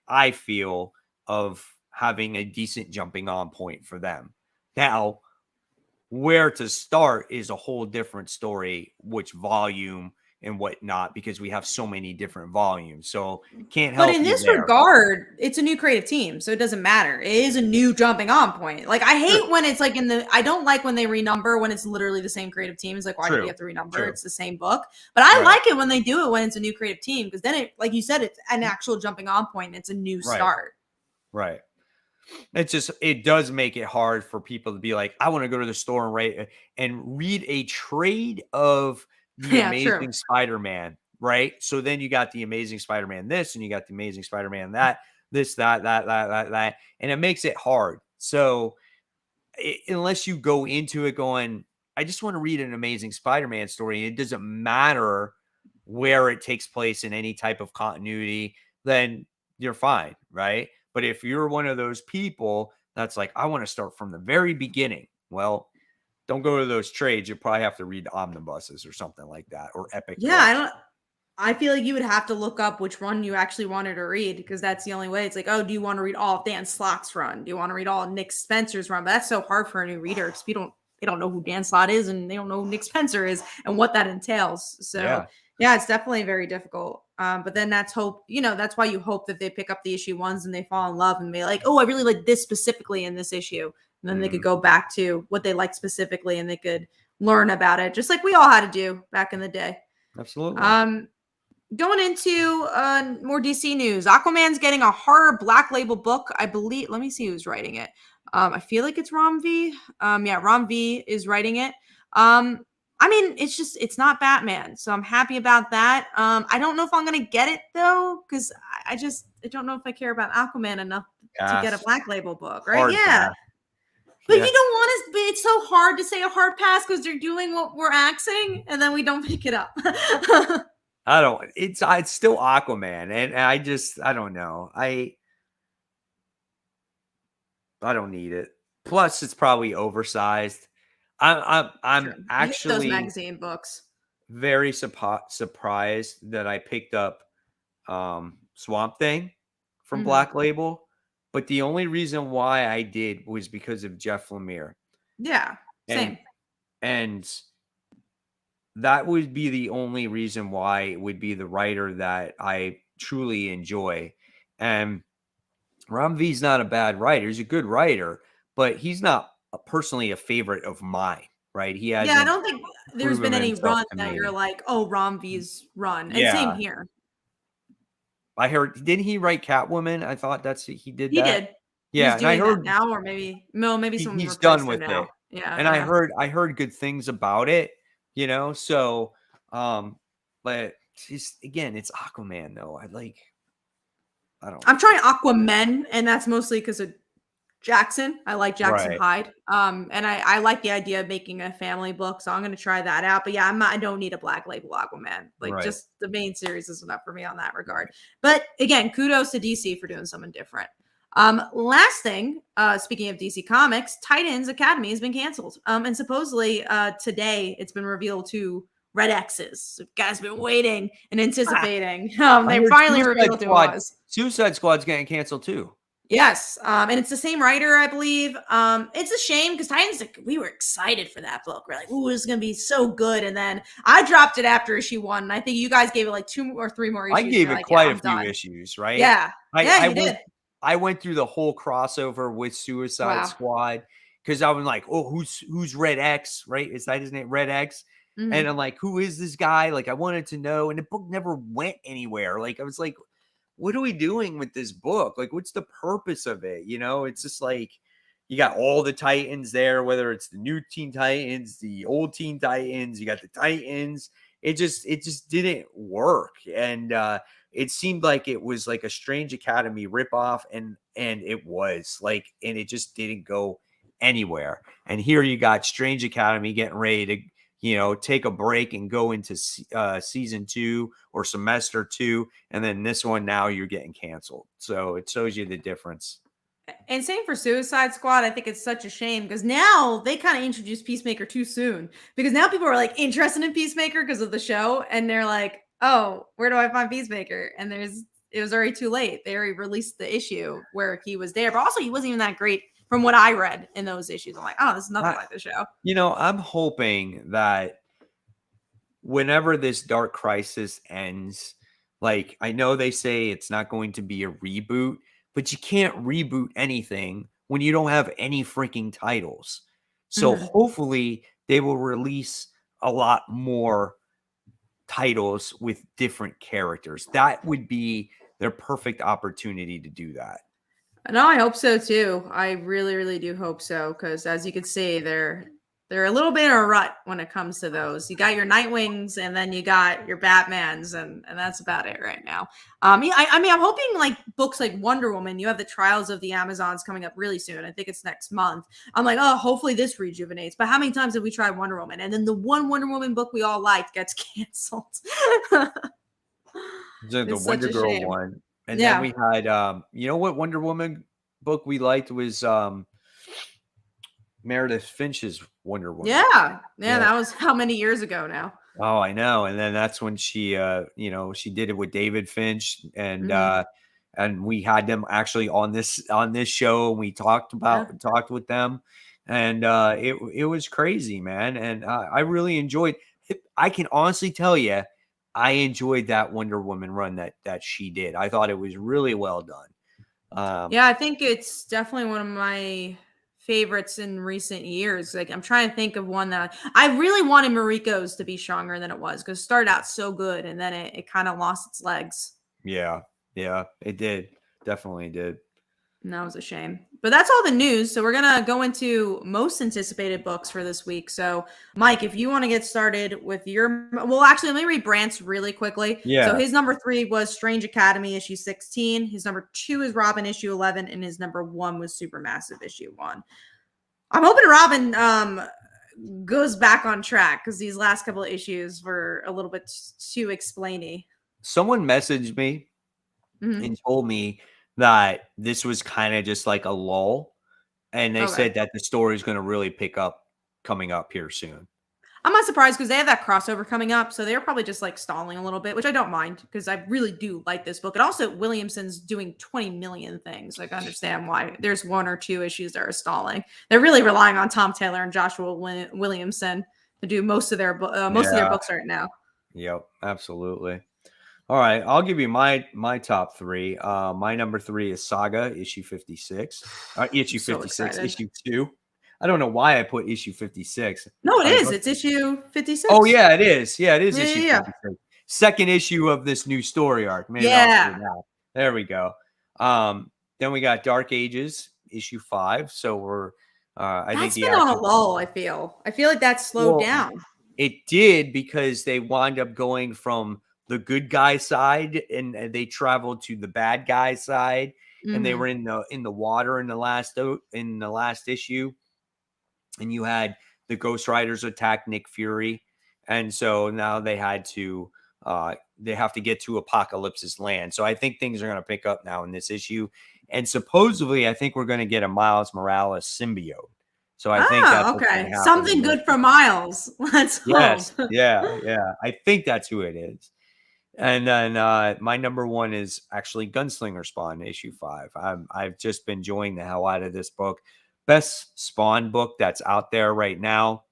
I feel, of having a decent jumping on point for them. Now, where to start is a whole different story, which volume and whatnot, because we have so many different volumes. So can't But help in you this there. regard, it's a new creative team, so it doesn't matter. It is a new jumping on point. Like I True, hate when it's like I don't like when they renumber when it's literally the same creative team. It's like, why do we true, have to renumber? true. It's the same book. But I Right, like it when they do it when it's a new creative team because then it, like you said, it's an actual jumping on point. It's a new right, start. right. It does make it hard for people to be like, I want to go to the store and read a trade of the Yeah, true. Amazing Spider-Man, right? So then you got the Amazing Spider-Man this, and you got the Amazing Spider-Man that, this, that, and it makes it hard. So unless you go into it going, I just want to read an Amazing Spider-Man story, and it doesn't matter where it takes place in any type of continuity, then you're fine, right? But if you're one of those people that's like, I want to start from the very beginning, well, don't go to those trades. You probably have to read omnibuses or something like that, or epic Yeah, collection. I feel like you would have to look up which one you actually wanted to read because that's the only way. It's like, oh, do you want to read all of Dan Slott's run? Do you want to read all of Nick Spencer's run? But that's so hard for a new reader because they don't know who Dan Slott is and they don't know who Nick Spencer is and what that entails. So Yeah, yeah, it's definitely very difficult. But then that's hope, that's why you hope that they pick up the issue ones and they fall in love and be like, oh, I really like this specifically in this issue. And then they could go back to what they liked specifically and they could learn about it, just like we all had to do back in the day. absolutely. Um, Going into more DC news, Aquaman's getting a horror Black Label book. I believe. Let me see who's writing it. I feel like it's Rom V. Yeah, Rom V is writing it. I mean, it's not Batman, so I'm happy about that. I don't know if I'm gonna get it though, because I don't know if I care about Aquaman enough to get a Pass. Black Label book, right? Hard Yeah. pass. But you don't want to, but it's so hard to say a hard pass because they're doing what we're axing and then we don't pick it up. I don't, it's still Aquaman. And I don't know. I don't need it. Plus, it's probably oversized. I'm actually those magazine books. Very surprised that I picked up Swamp Thing from Black Label, but the only reason why I did was because of Jeff Lemire. Yeah, same. And that would be the only reason why it would be the writer that I truly enjoy. And Ram V's not a bad writer. He's a good writer, but he's not personally a favorite of mine, right? He has. Yeah, I don't think there's been any run that you're like, oh, Ram V's run. And same here. I heard, didn't he write Catwoman? I thought he did that. He did. Yeah, he's doing that now, or maybe someone he's done with now. it. Yeah, and I heard good things about it. So but again, it's Aquaman though. I'm trying Aquaman, and that's mostly because of Jackson. I like Jackson Hyde. And I like the idea of making a family book, so I'm going to try that out. But yeah, I don't need a Black Label Aquaman. Just the main series is enough for me on that regard. But again, kudos to DC for doing something different. Last thing, speaking of DC Comics, Titans Academy has been canceled. And supposedly today it's been revealed to Red X's. So you guys been waiting and anticipating. They finally revealed who it was. Suicide Squad's getting canceled too. Yes, and it's the same writer, I believe. It's a shame because Titans, we were excited for that book. We're like, "Ooh, it's gonna be so good!" And then I dropped it after issue 1, and I think you guys gave it like 2 or 3 more issues. I gave it quite a few issues, right? Yeah, you did. I went through the whole crossover with Suicide Squad because I was like, "Oh, who's Red X?" Right? Is that his name, Red X? And I'm like, "Who is this guy?" Like, I wanted to know, and the book never went anywhere. Like, I was like, what are we doing with this book? Like, what's the purpose of it? It's just like you got all the Titans there, whether it's the new Teen Titans, the old Teen Titans, you got the Titans. It just didn't work. And it seemed like it was like a Strange Academy ripoff, and it was like, and it just didn't go anywhere. And here you got Strange Academy getting ready to take a break and go into season 2 or semester 2. And then this one, now you're getting canceled. So it shows you the difference. And same for Suicide Squad. I think it's such a shame because now they kind of introduced Peacemaker too soon, because now people are like interested in Peacemaker because of the show. And they're like, oh, where do I find Peacemaker? And it was already too late. They already released the issue where he was there, but also he wasn't even that great. From what I read in those issues, I'm like, oh, this is nothing like the show. I'm hoping that whenever this Dark Crisis ends, like, I know they say it's not going to be a reboot, but you can't reboot anything when you don't have any freaking titles. So hopefully they will release a lot more titles with different characters. That would be their perfect opportunity to do that. No, I hope so too. I really, really do hope so, because as you can see, they're a little bit in a rut when it comes to those. You got your Nightwings, and then you got your Batmans, and that's about it right now. I mean, I'm hoping like books like Wonder Woman. You have the Trials of the Amazons coming up really soon. I think it's next month. I'm like, oh, hopefully this rejuvenates. But how many times have we tried Wonder Woman, and then the one Wonder Woman book we all liked gets canceled? The Wonder Girl one. And then we had, what Wonder Woman book we liked was Meredith Finch's Wonder Woman. Yeah, that was how many years ago now? Oh, I know. And then that's when she, she did it with David Finch, and we had them actually on this show, and we talked with them, and it was crazy, man. And I really enjoyed it. I can honestly tell you, I enjoyed that Wonder Woman run that she did. I thought it was really well done. I think it's definitely one of my favorites in recent years. Like, I'm trying to think of one that I really wanted Mariko's to be stronger than it was, because it started out so good and then it kind of lost its legs. Yeah, it did. Definitely did. And that was a shame. But that's all the news. So we're going to go into most anticipated books for this week. So, Mike, if you want to get started with actually, let me read Brant's really quickly. Yeah. So his number 3 was Strange Academy issue 16. His number 2 is Robin issue 11. And his number 1 was Supermassive issue 1. I'm hoping Robin goes back on track because these last couple of issues were a little bit too explainy. Someone messaged me and told me that this was kind of just like a lull, and they Okay. said that the story is going to really pick up coming up here soon. I'm not surprised because they have that crossover coming up, so they're probably just like stalling a little bit, which I don't mind because I really do like this book. And also, Williamson's doing 20 million things. Like, I understand why there's 1 or 2 issues that are stalling. They're really relying on Tom Taylor and Joshua Williamson to do most of their books right now. Yep, absolutely. All right, I'll give you my top 3. My number 3 is Saga issue 56. Issue So 56, excited. issue 2. I don't know why I put issue 56. No, it I is. must- It's issue 56. Oh yeah, it is. Yeah, it is Yeah, issue yeah, 56. Second issue of this new story arc. Maybe I'll say yeah. that. There we go. Then we got Dark Ages issue 5. So we're I think That's the been on a action lull, I feel. I feel like that's slowed well, down. it did because they wind up going from the good guy side and they traveled to the bad guy side, and they Mhm. were in the water in the last issue, and you had the Ghost Riders attack Nick Fury, and so now they have to get to Apocalypse's land. So I think things are going to pick up now in this issue, and supposedly I think we're going to get a Miles Morales symbiote. So I think that's Oh, what's going okay. to happen in Something this. good for Miles. Let's hope. Yes. Yeah. I think that's who it is. And then my number 1 is actually Gunslinger Spawn issue 5. I've just been enjoying the hell out of this book. Best Spawn book that's out there right now.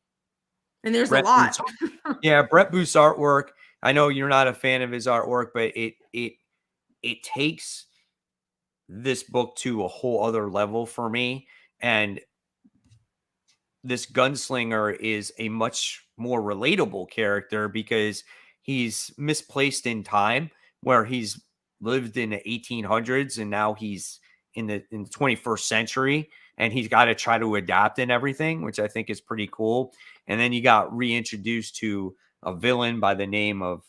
And there's a Brett lot. Booth's, yeah, Brett Booth's artwork. I know you're not a fan of his artwork, but it takes this book to a whole other level for me. And this Gunslinger is a much more relatable character because he's misplaced in time, where he's lived in the 1800s and now he's in the 21st century, and he's got to try to adapt and everything, which I think is pretty cool. And then you got reintroduced to a villain by the name of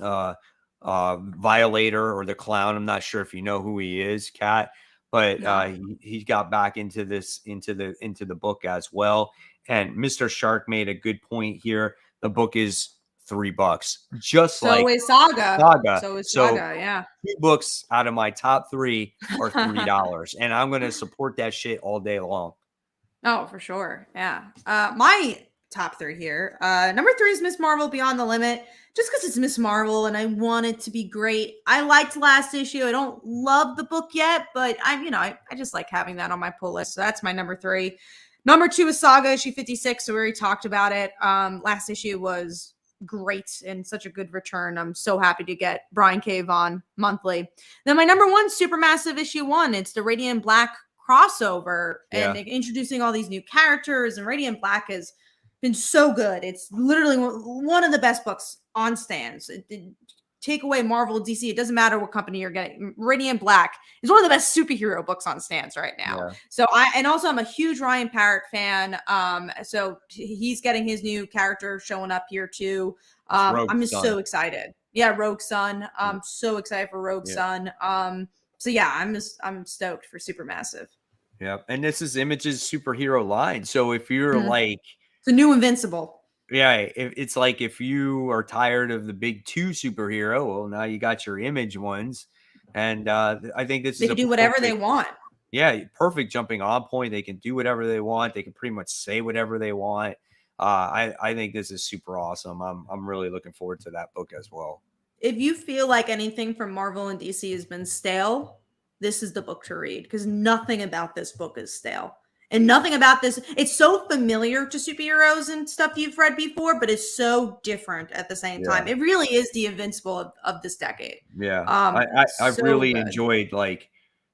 uh Violator, or the Clown. I'm not sure if you know who he is, Kat, but No. he got back into the book as well. And Mr. Shark made a good point here. The book is $3, just So like is Saga. Saga. So is So Saga, yeah. 2 books out of my top 3 are $3, and I'm going to support that shit all day long. Oh, for sure. Yeah. My top 3 here. Number 3 is Miss Marvel Beyond the Limit. Just because it's Miss Marvel and I want it to be great. I liked last issue. I don't love the book yet, but I just like having that on my pull list. So that's my number 3. Number 2 is Saga issue 56. So we already talked about it. Last issue was great and such a good return. I'm so happy to get Brian K. Vaughan monthly. Then my number 1, Supermassive issue 1. It's the Radiant Black crossover and introducing all these new characters, and Radiant Black has been so good. It's literally one of the best books on stands. Take away Marvel, DC, it doesn't matter what company you're getting. Radiant Black is one of the best superhero books on stands right now. Yeah. So I'm a huge Ryan Parrott fan. So he's getting his new character showing up here too. I'm just so excited. Yeah, Rogue Sun. I'm so excited for Rogue Sun. So yeah, I'm stoked for Supermassive. Yeah, and this is Image's superhero line. So if you're like, it's a new Invincible. Yeah, it's like if you are tired of the big 2 superhero, well, now you got your Image ones, and I think this they is can do whatever they want. Yeah, perfect jumping on point. They can do whatever they want. They can pretty much say whatever they want. I think this is super awesome. I'm really looking forward to that book as well. If you feel like anything from Marvel and DC has been stale, this is the book to read because nothing about this book is stale. And nothing about this, it's so familiar to superheroes and stuff you've read before, but it's so different at the same time. It really is the Invincible of this decade. Yeah. I've really enjoyed, like,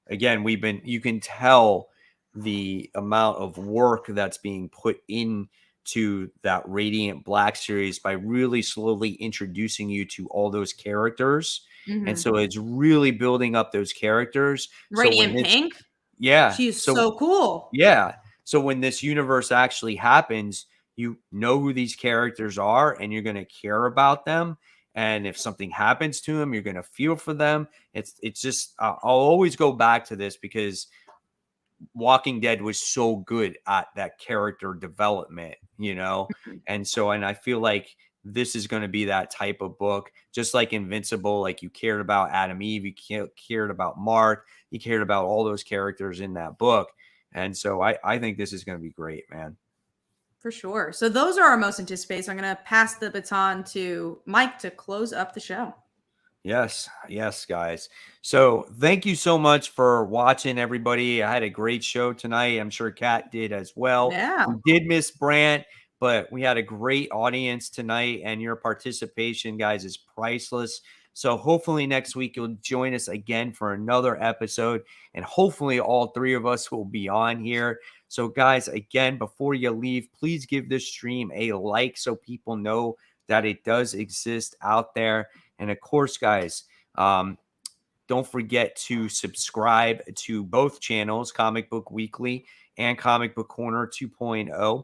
again, you can tell the amount of work that's being put into that Radiant Black series by really slowly introducing you to all those characters. And so it's really building up those characters. Radiant Pink? Yeah. She's so cool. Yeah. So when this universe actually happens, you know who these characters are and you're going to care about them. And if something happens to them, you're going to feel for them. It's just, I'll always go back to this because Walking Dead was so good at that character development, you know? And I feel like this is going to be that type of book, just like Invincible. Like, you cared about Adam Eve, you cared about Mark, you cared about all those characters in that book. And so I think this is going to be great, man. For sure. So those are our most anticipated. So I'm going to pass the baton to Mike to close up the show. Yes, guys. So thank you so much for watching, everybody. I had a great show tonight. I'm sure Kat did as well. Yeah. We did miss Brant, but we had a great audience tonight, and your participation, guys, is priceless. So hopefully next week you'll join us again for another episode, and hopefully all three of us will be on here. So guys, again, before you leave, please give this stream a like so people know that it does exist out there. And of course, guys, don't forget to subscribe to both channels, Comic Book Weekly and Comic Book Corner 2.0.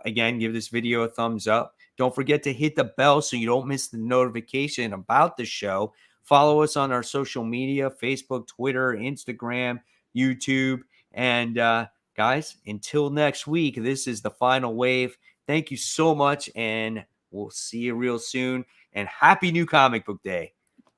Again, give this video a thumbs up. Don't forget to hit the bell so you don't miss the notification about the show. Follow us on our social media, Facebook, Twitter, Instagram, YouTube. And guys, until next week, this is the final wave. Thank you so much, and we'll see you real soon. And happy new comic book day.